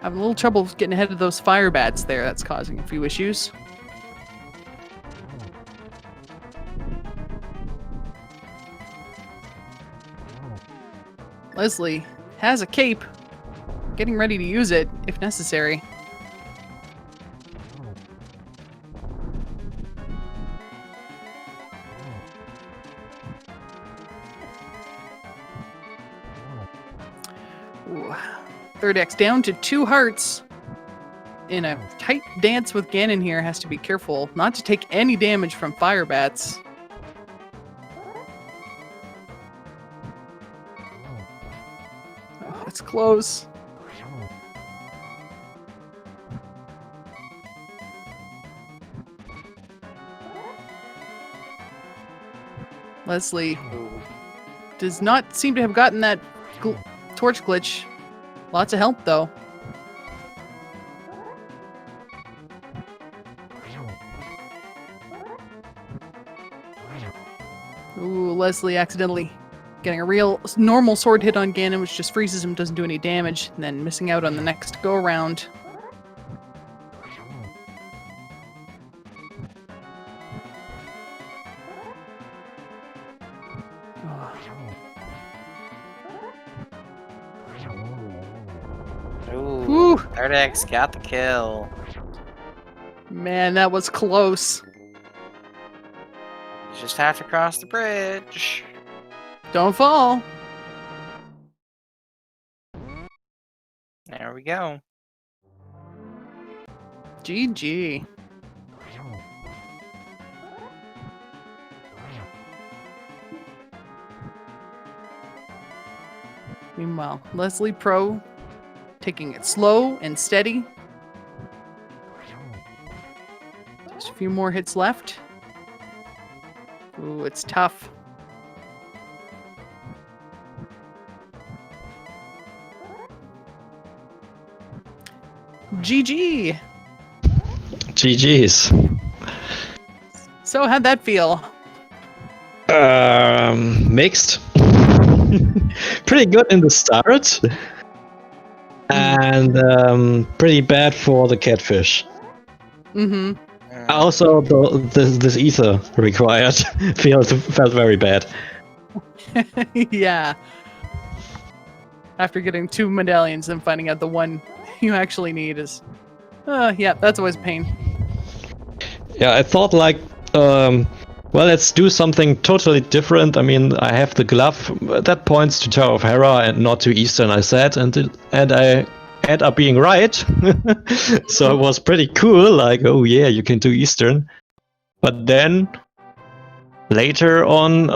Having a little trouble getting ahead of those fire bats there. That's causing a few issues. Leslie has a cape, getting ready to use it if necessary. Ooh. Third X down to 2 hearts. In a tight dance with Ganon here, has to be careful not to take any damage from fire bats. Oh, it's close. Leslie Ooh. does not seem to have gotten that torch glitch. Lots of help, though. Ooh, Leslie accidentally getting a real normal sword hit on Ganon, which just freezes him, doesn't do any damage, and then missing out on the next go-around. Ooh. Whew. Third X got the kill. Man, that was close. You just have to cross the bridge. Don't fall. There we go. GG. Meanwhile, Leslie Pro taking it slow and steady. Just a few more hits left. Ooh, it's tough. GG. GG's. So how'd that feel? Mixed. Pretty good in the start. And pretty bad for the catfish. Mm-hmm. Also, this ether required felt very bad. Yeah. After getting 2 medallions and finding out the one you actually need is... yeah, that's always a pain. Yeah, I thought like, well, let's do something totally different. I mean, I have the glove that points to Tower of Hera and not to Eastern, I said, and I end up being right. So it was pretty cool, like, oh yeah, you can do Eastern. But then later on,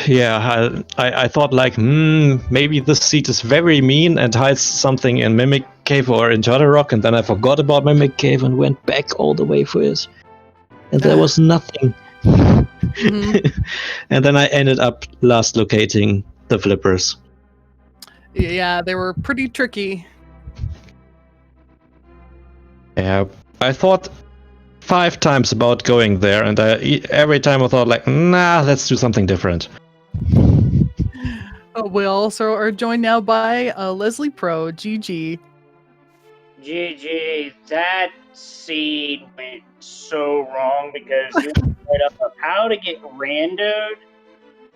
yeah, I thought like, maybe this seed is very mean and hides something in Mimic Cave or in Jada Rock, and then I forgot about Mimic Cave and went back all the way for it. And there was nothing. And then I ended up last locating the flippers. Yeah, they were pretty tricky. Yeah, I thought 5 times about going there, and every time I thought like, nah, let's do something different. We also are joined now by Leslie Pro, GG. GG, that seed went so wrong because you right up of how to get randoed.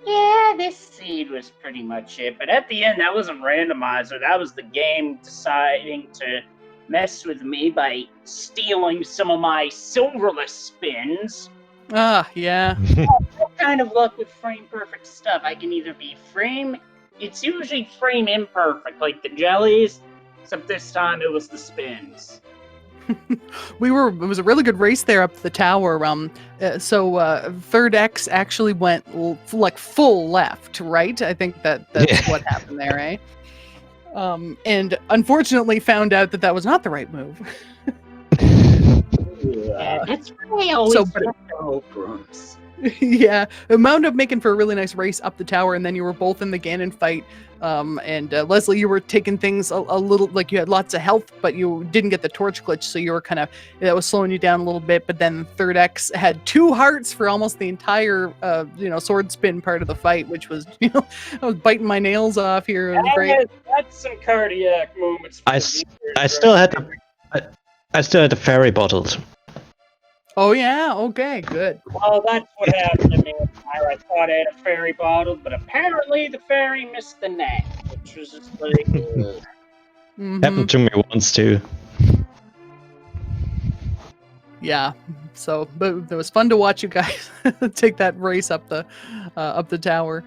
Yeah, this seed was pretty much it. But at the end, that wasn't randomizer. That was the game deciding to mess with me by stealing some of my silverless spins. Ah, yeah. What kind of luck with frame perfect stuff? I can either be it's usually frame imperfect, like the jellies, except this time it was the spins. It was a really good race there up the tower. So Third X actually went like full left, right? I think that's what happened there, eh? and unfortunately found out that was not the right move. Yeah, that's why I always but- get the Oprahs. Yeah, it wound up making for a really nice race up the tower, and then you were both in the Ganon fight. And Leslie, you were taking things a little, like you had lots of health, but you didn't get the torch glitch, so you were that was slowing you down a little bit. But then Third X had 2 hearts for almost the entire, sword spin part of the fight, which was, I was biting my nails off here. It was great. That's some cardiac moments. I still had the fairy bottled. Oh yeah, okay, good. Well, that's what happened to me. I thought I had a fairy bottle, but apparently the fairy missed the net, which was just like. Mhm. Happened to me once too. Yeah. So, but it was fun to watch you guys take that race up the tower.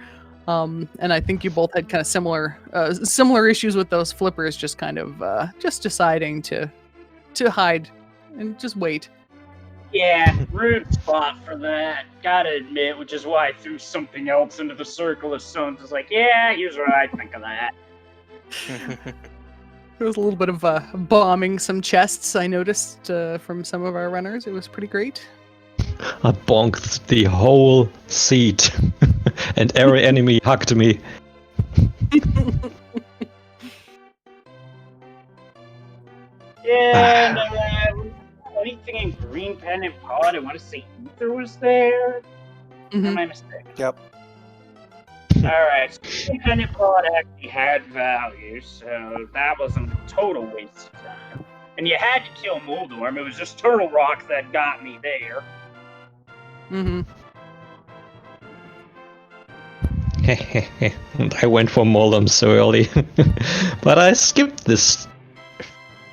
And I think you both had kind of similar issues with those flippers, just kind of just deciding to hide and just wait. Yeah, rude spot for that. Gotta admit, which is why I threw something else into the circle of suns. It's like, yeah, here's what I think of that. There was a little bit of bombing some chests, I noticed, from some of our runners. It was pretty great. I bonked the whole seat, and every enemy hugged me. Yeah, and, anything in green pen and pod? I want to say Ether was there. Mhm. Am I mistaken? Yep. Alright, so green pen and pod actually had value, so that wasn't a total waste of time. And you had to kill Moldorm. It was just Turtle Rock that got me there. Mm-hmm. I went for Moldum so early, but I skipped this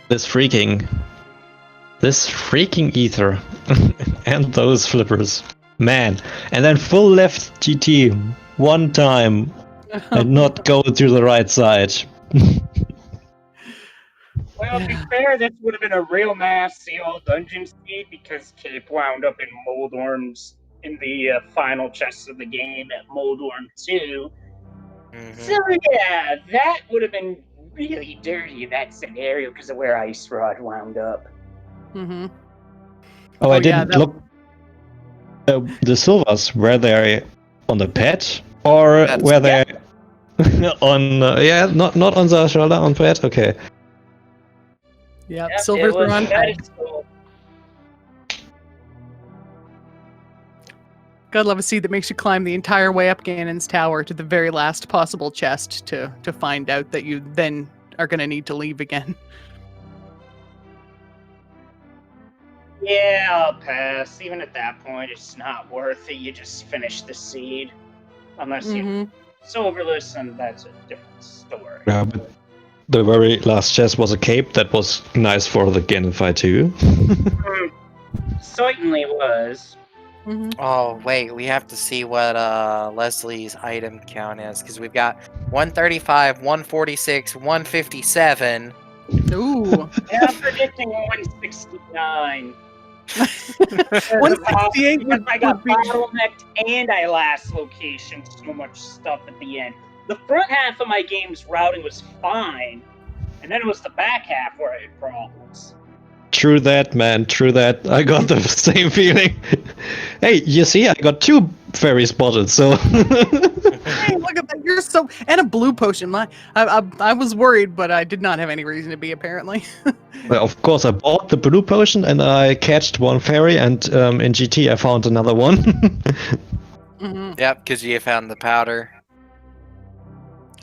freaking ether and those flippers, man. And then full left GT one time and not go to the right side. Well, to be fair, this would have been a real mass seal dungeon speed because Cape wound up in Moldorm's in the final chest of the game at Moldorm 2. So yeah, that would have been really dirty in that scenario because of where Ice Rod wound up. Mm-hmm. Oh, I didn't that- look. The silvers, were they on the pet or were they on? Not on the shoulder, on pet. Okay. Yeah, Yep, silvers it were was- on. that is cool. Gotta love a seed that makes you climb the entire way up Ganon's tower to the very last possible chest to find out that you then are gonna need to leave again. Yeah, I'll pass. Even at that point, it's not worth it. You just finish the seed. Unless you Mm-hmm. Silverless, and that's a different story. Yeah, but the very last chest was a cape that was nice for the Ganon fight too. Certainly was. Mm-hmm. Oh, wait, we have to see what Leslie's item count is, because we've got 135, 146, 157. Ooh. And I'm predicting 169. 168 Because I got would be- bottlenecked and I last location so much stuff at the end. The front half of my game's routing was fine, and then it was the back half where I had problems. True that, man. True that. I got the same feeling. Hey, you see, I got 2 fairy spotted, so. Hey, look at that! You're so and a blue potion. I was worried, but I did not have any reason to be. Apparently. Well, of course, I bought the blue potion and I catched 1 fairy, and in GT I found another one. Mm-hmm. Yep, because you found the powder.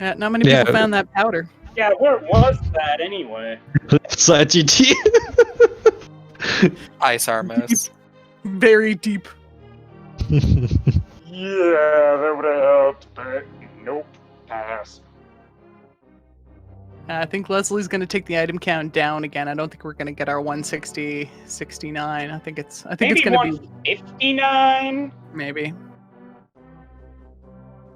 Yeah, not many people found that powder. Yeah, where was that anyway? Left side GT. Ice Armos. Very deep. Yeah, that would have helped, but nope, pass. I think Leslie's going to take the item count down again. I don't think we're going to get our 160, 69. I think it's Maybe going to be 159? maybe.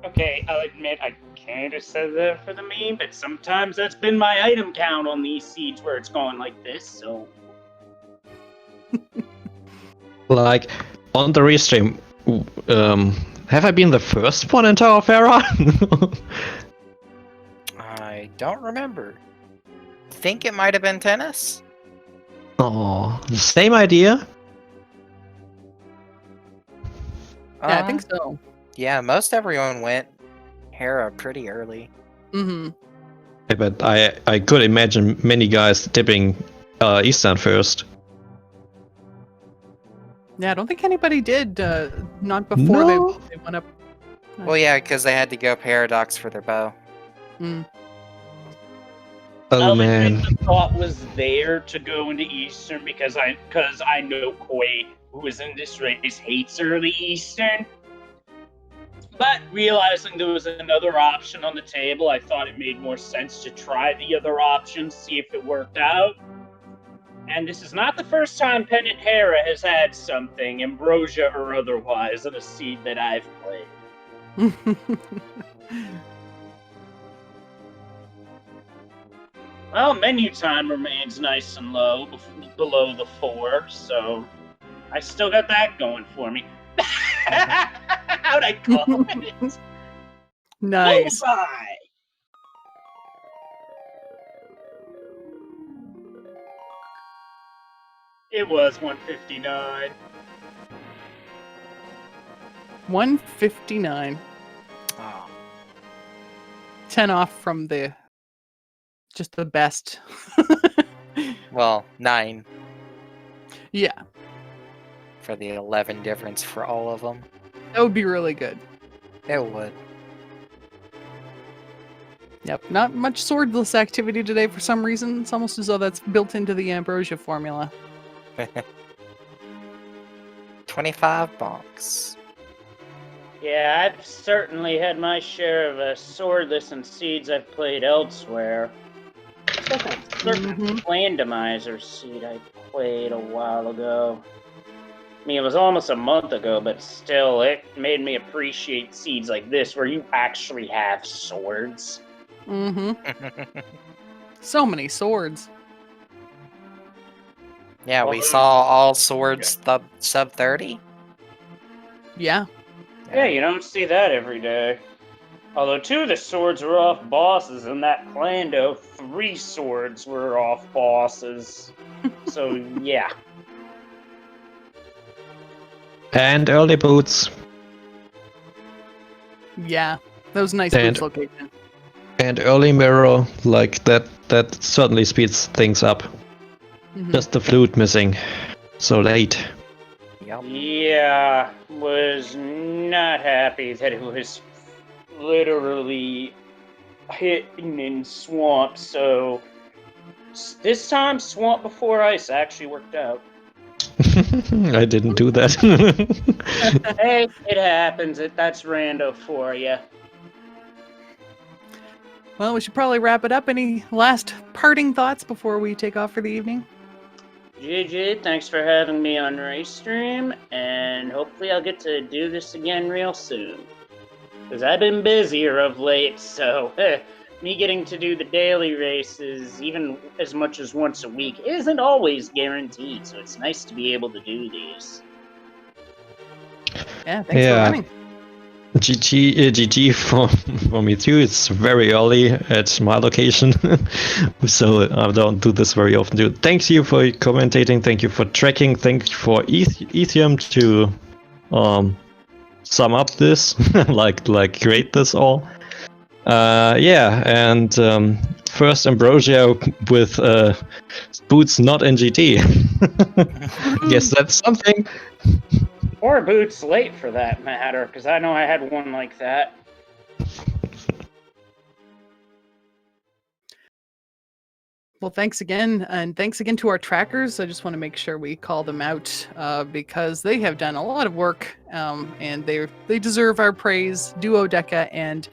Okay, I'll admit I kind of said that for the meme, but sometimes that's been my item count on these seeds where it's going like this, so... Like, on the restream, have I been the first one in Tower of Error? I don't remember. Think it might have been tennis? Oh, the same idea? Yeah, I think so. Yeah, most everyone went Hera pretty early. Mm-hmm. Yeah, but I could imagine many guys tipping Eastern first. Yeah, I don't think anybody did. Not before No. they went up. Well, yeah, because they had to go Paradox for their bow. Mm. Oh I man. think the thought was there to go into Eastern because I know Quaid, who was in this race, hates early Eastern. But realizing there was another option on the table, I thought it made more sense to try the other option, see if it worked out. And this is not the first time Pennant Hera has had something, Ambrosia or otherwise, in a seed that I've played. Well, menu time remains nice and low, below the 4, so I still got that going for me. How'd I call it? Nice. Bullseye! It was 159. 159. Oh. 10 off from just the best. Well, 9 Yeah, for the 11 difference for all of them. that would be really good. It would. Yep, not much swordless activity today for some reason. It's almost as though that's built into the Ambrosia formula. 25 bonks. Yeah, I've certainly had my share of swordless and seeds I've played elsewhere. It's like a certain randomizer seed I played a while ago. I mean, it was almost a month ago, but still, it made me appreciate seeds like this, where you actually have swords. Mm-hmm. So many swords. Yeah, we saw all swords sub 30. Yeah. Yeah, you don't see that every day. Although 2 of the swords were off bosses, and that Clando, 3 swords were off bosses. So, yeah. And early boots. Yeah. That was a nice And- boots location. And early mirror, like that certainly speeds things up. Mhm. Just the flute missing. So late. Yep. Yeah, was not happy that it was literally hitting in swamp, so this time swamp before ice actually worked out. I didn't do that. Hey, it happens. That's rando for you. Well, we should probably wrap it up. Any last parting thoughts before we take off for the evening? JJ, thanks for having me on Racestream, and hopefully I'll get to do this again real soon. Because I've been busier of late, so me getting to do the daily races, even as much as once a week, isn't always guaranteed, so it's nice to be able to do these. Yeah, thanks for Yeah. running. GG for me too. It's very early at my location, so I don't do this very often too. Thanks you for commentating. Thank you for tracking. Thank you for Ethium to sum up this, like create this all. Yeah, and first Ambrosia with boots not in GT. Guess that's something. Or boots late for that matter, because I know I had one like that. Well, thanks again, and thanks again to our trackers. I just want to make sure we call them out because they have done a lot of work, and they deserve our praise. Duodeca and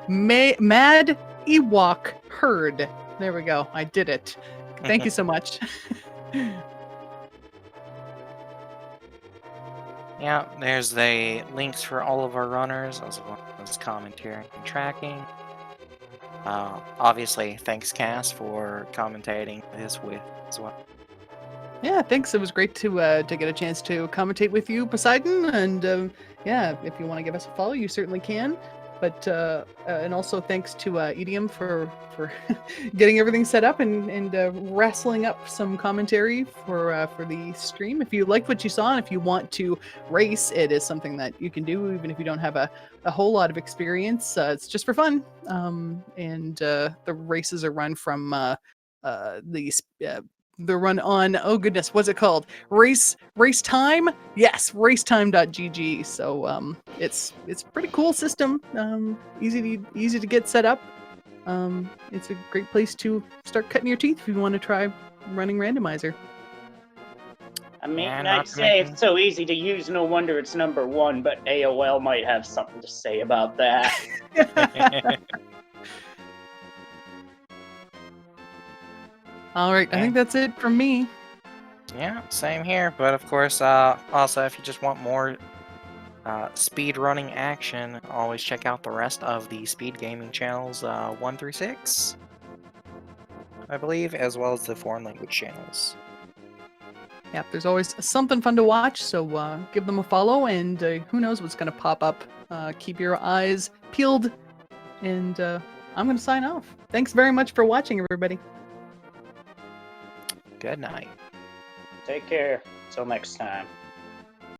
Mad Ewok Herd. There we go. I did it. Thank you so much. Yeah, there's the links for all of our runners, as well as commentary and tracking. Obviously, thanks Cass for commentating this with as well. Yeah, thanks. It was great to get a chance to commentate with you, Poseidon. And yeah, if you want to give us a follow, you certainly can. But and also thanks to Idiom for getting everything set up and wrestling up some commentary for the stream. If you liked what you saw and if you want to race, it is something that you can do even if you don't have a whole lot of experience. It's just for fun, and the races are run from the run on, oh goodness, what's it called? Race Time? Yes, racetime.gg. So it's a pretty cool system. Easy to get set up. It's a great place to start cutting your teeth if you want to try running randomizer. I mean, Yeah, I'd not to say mention- it's so easy to use, no wonder it's number one, but AOL might have something to say about that. All right, I think that's it from me. Yeah, same here. But of course, also if you just want more speed running action, always check out the rest of the speed gaming channels 1 through 6, I believe, as well as the foreign language channels. Yeah, there's always something fun to watch, so give them a follow, and who knows what's going to pop up. Keep your eyes peeled, and I'm going to sign off. Thanks very much for watching, everybody. Good night. Take care. Till next time.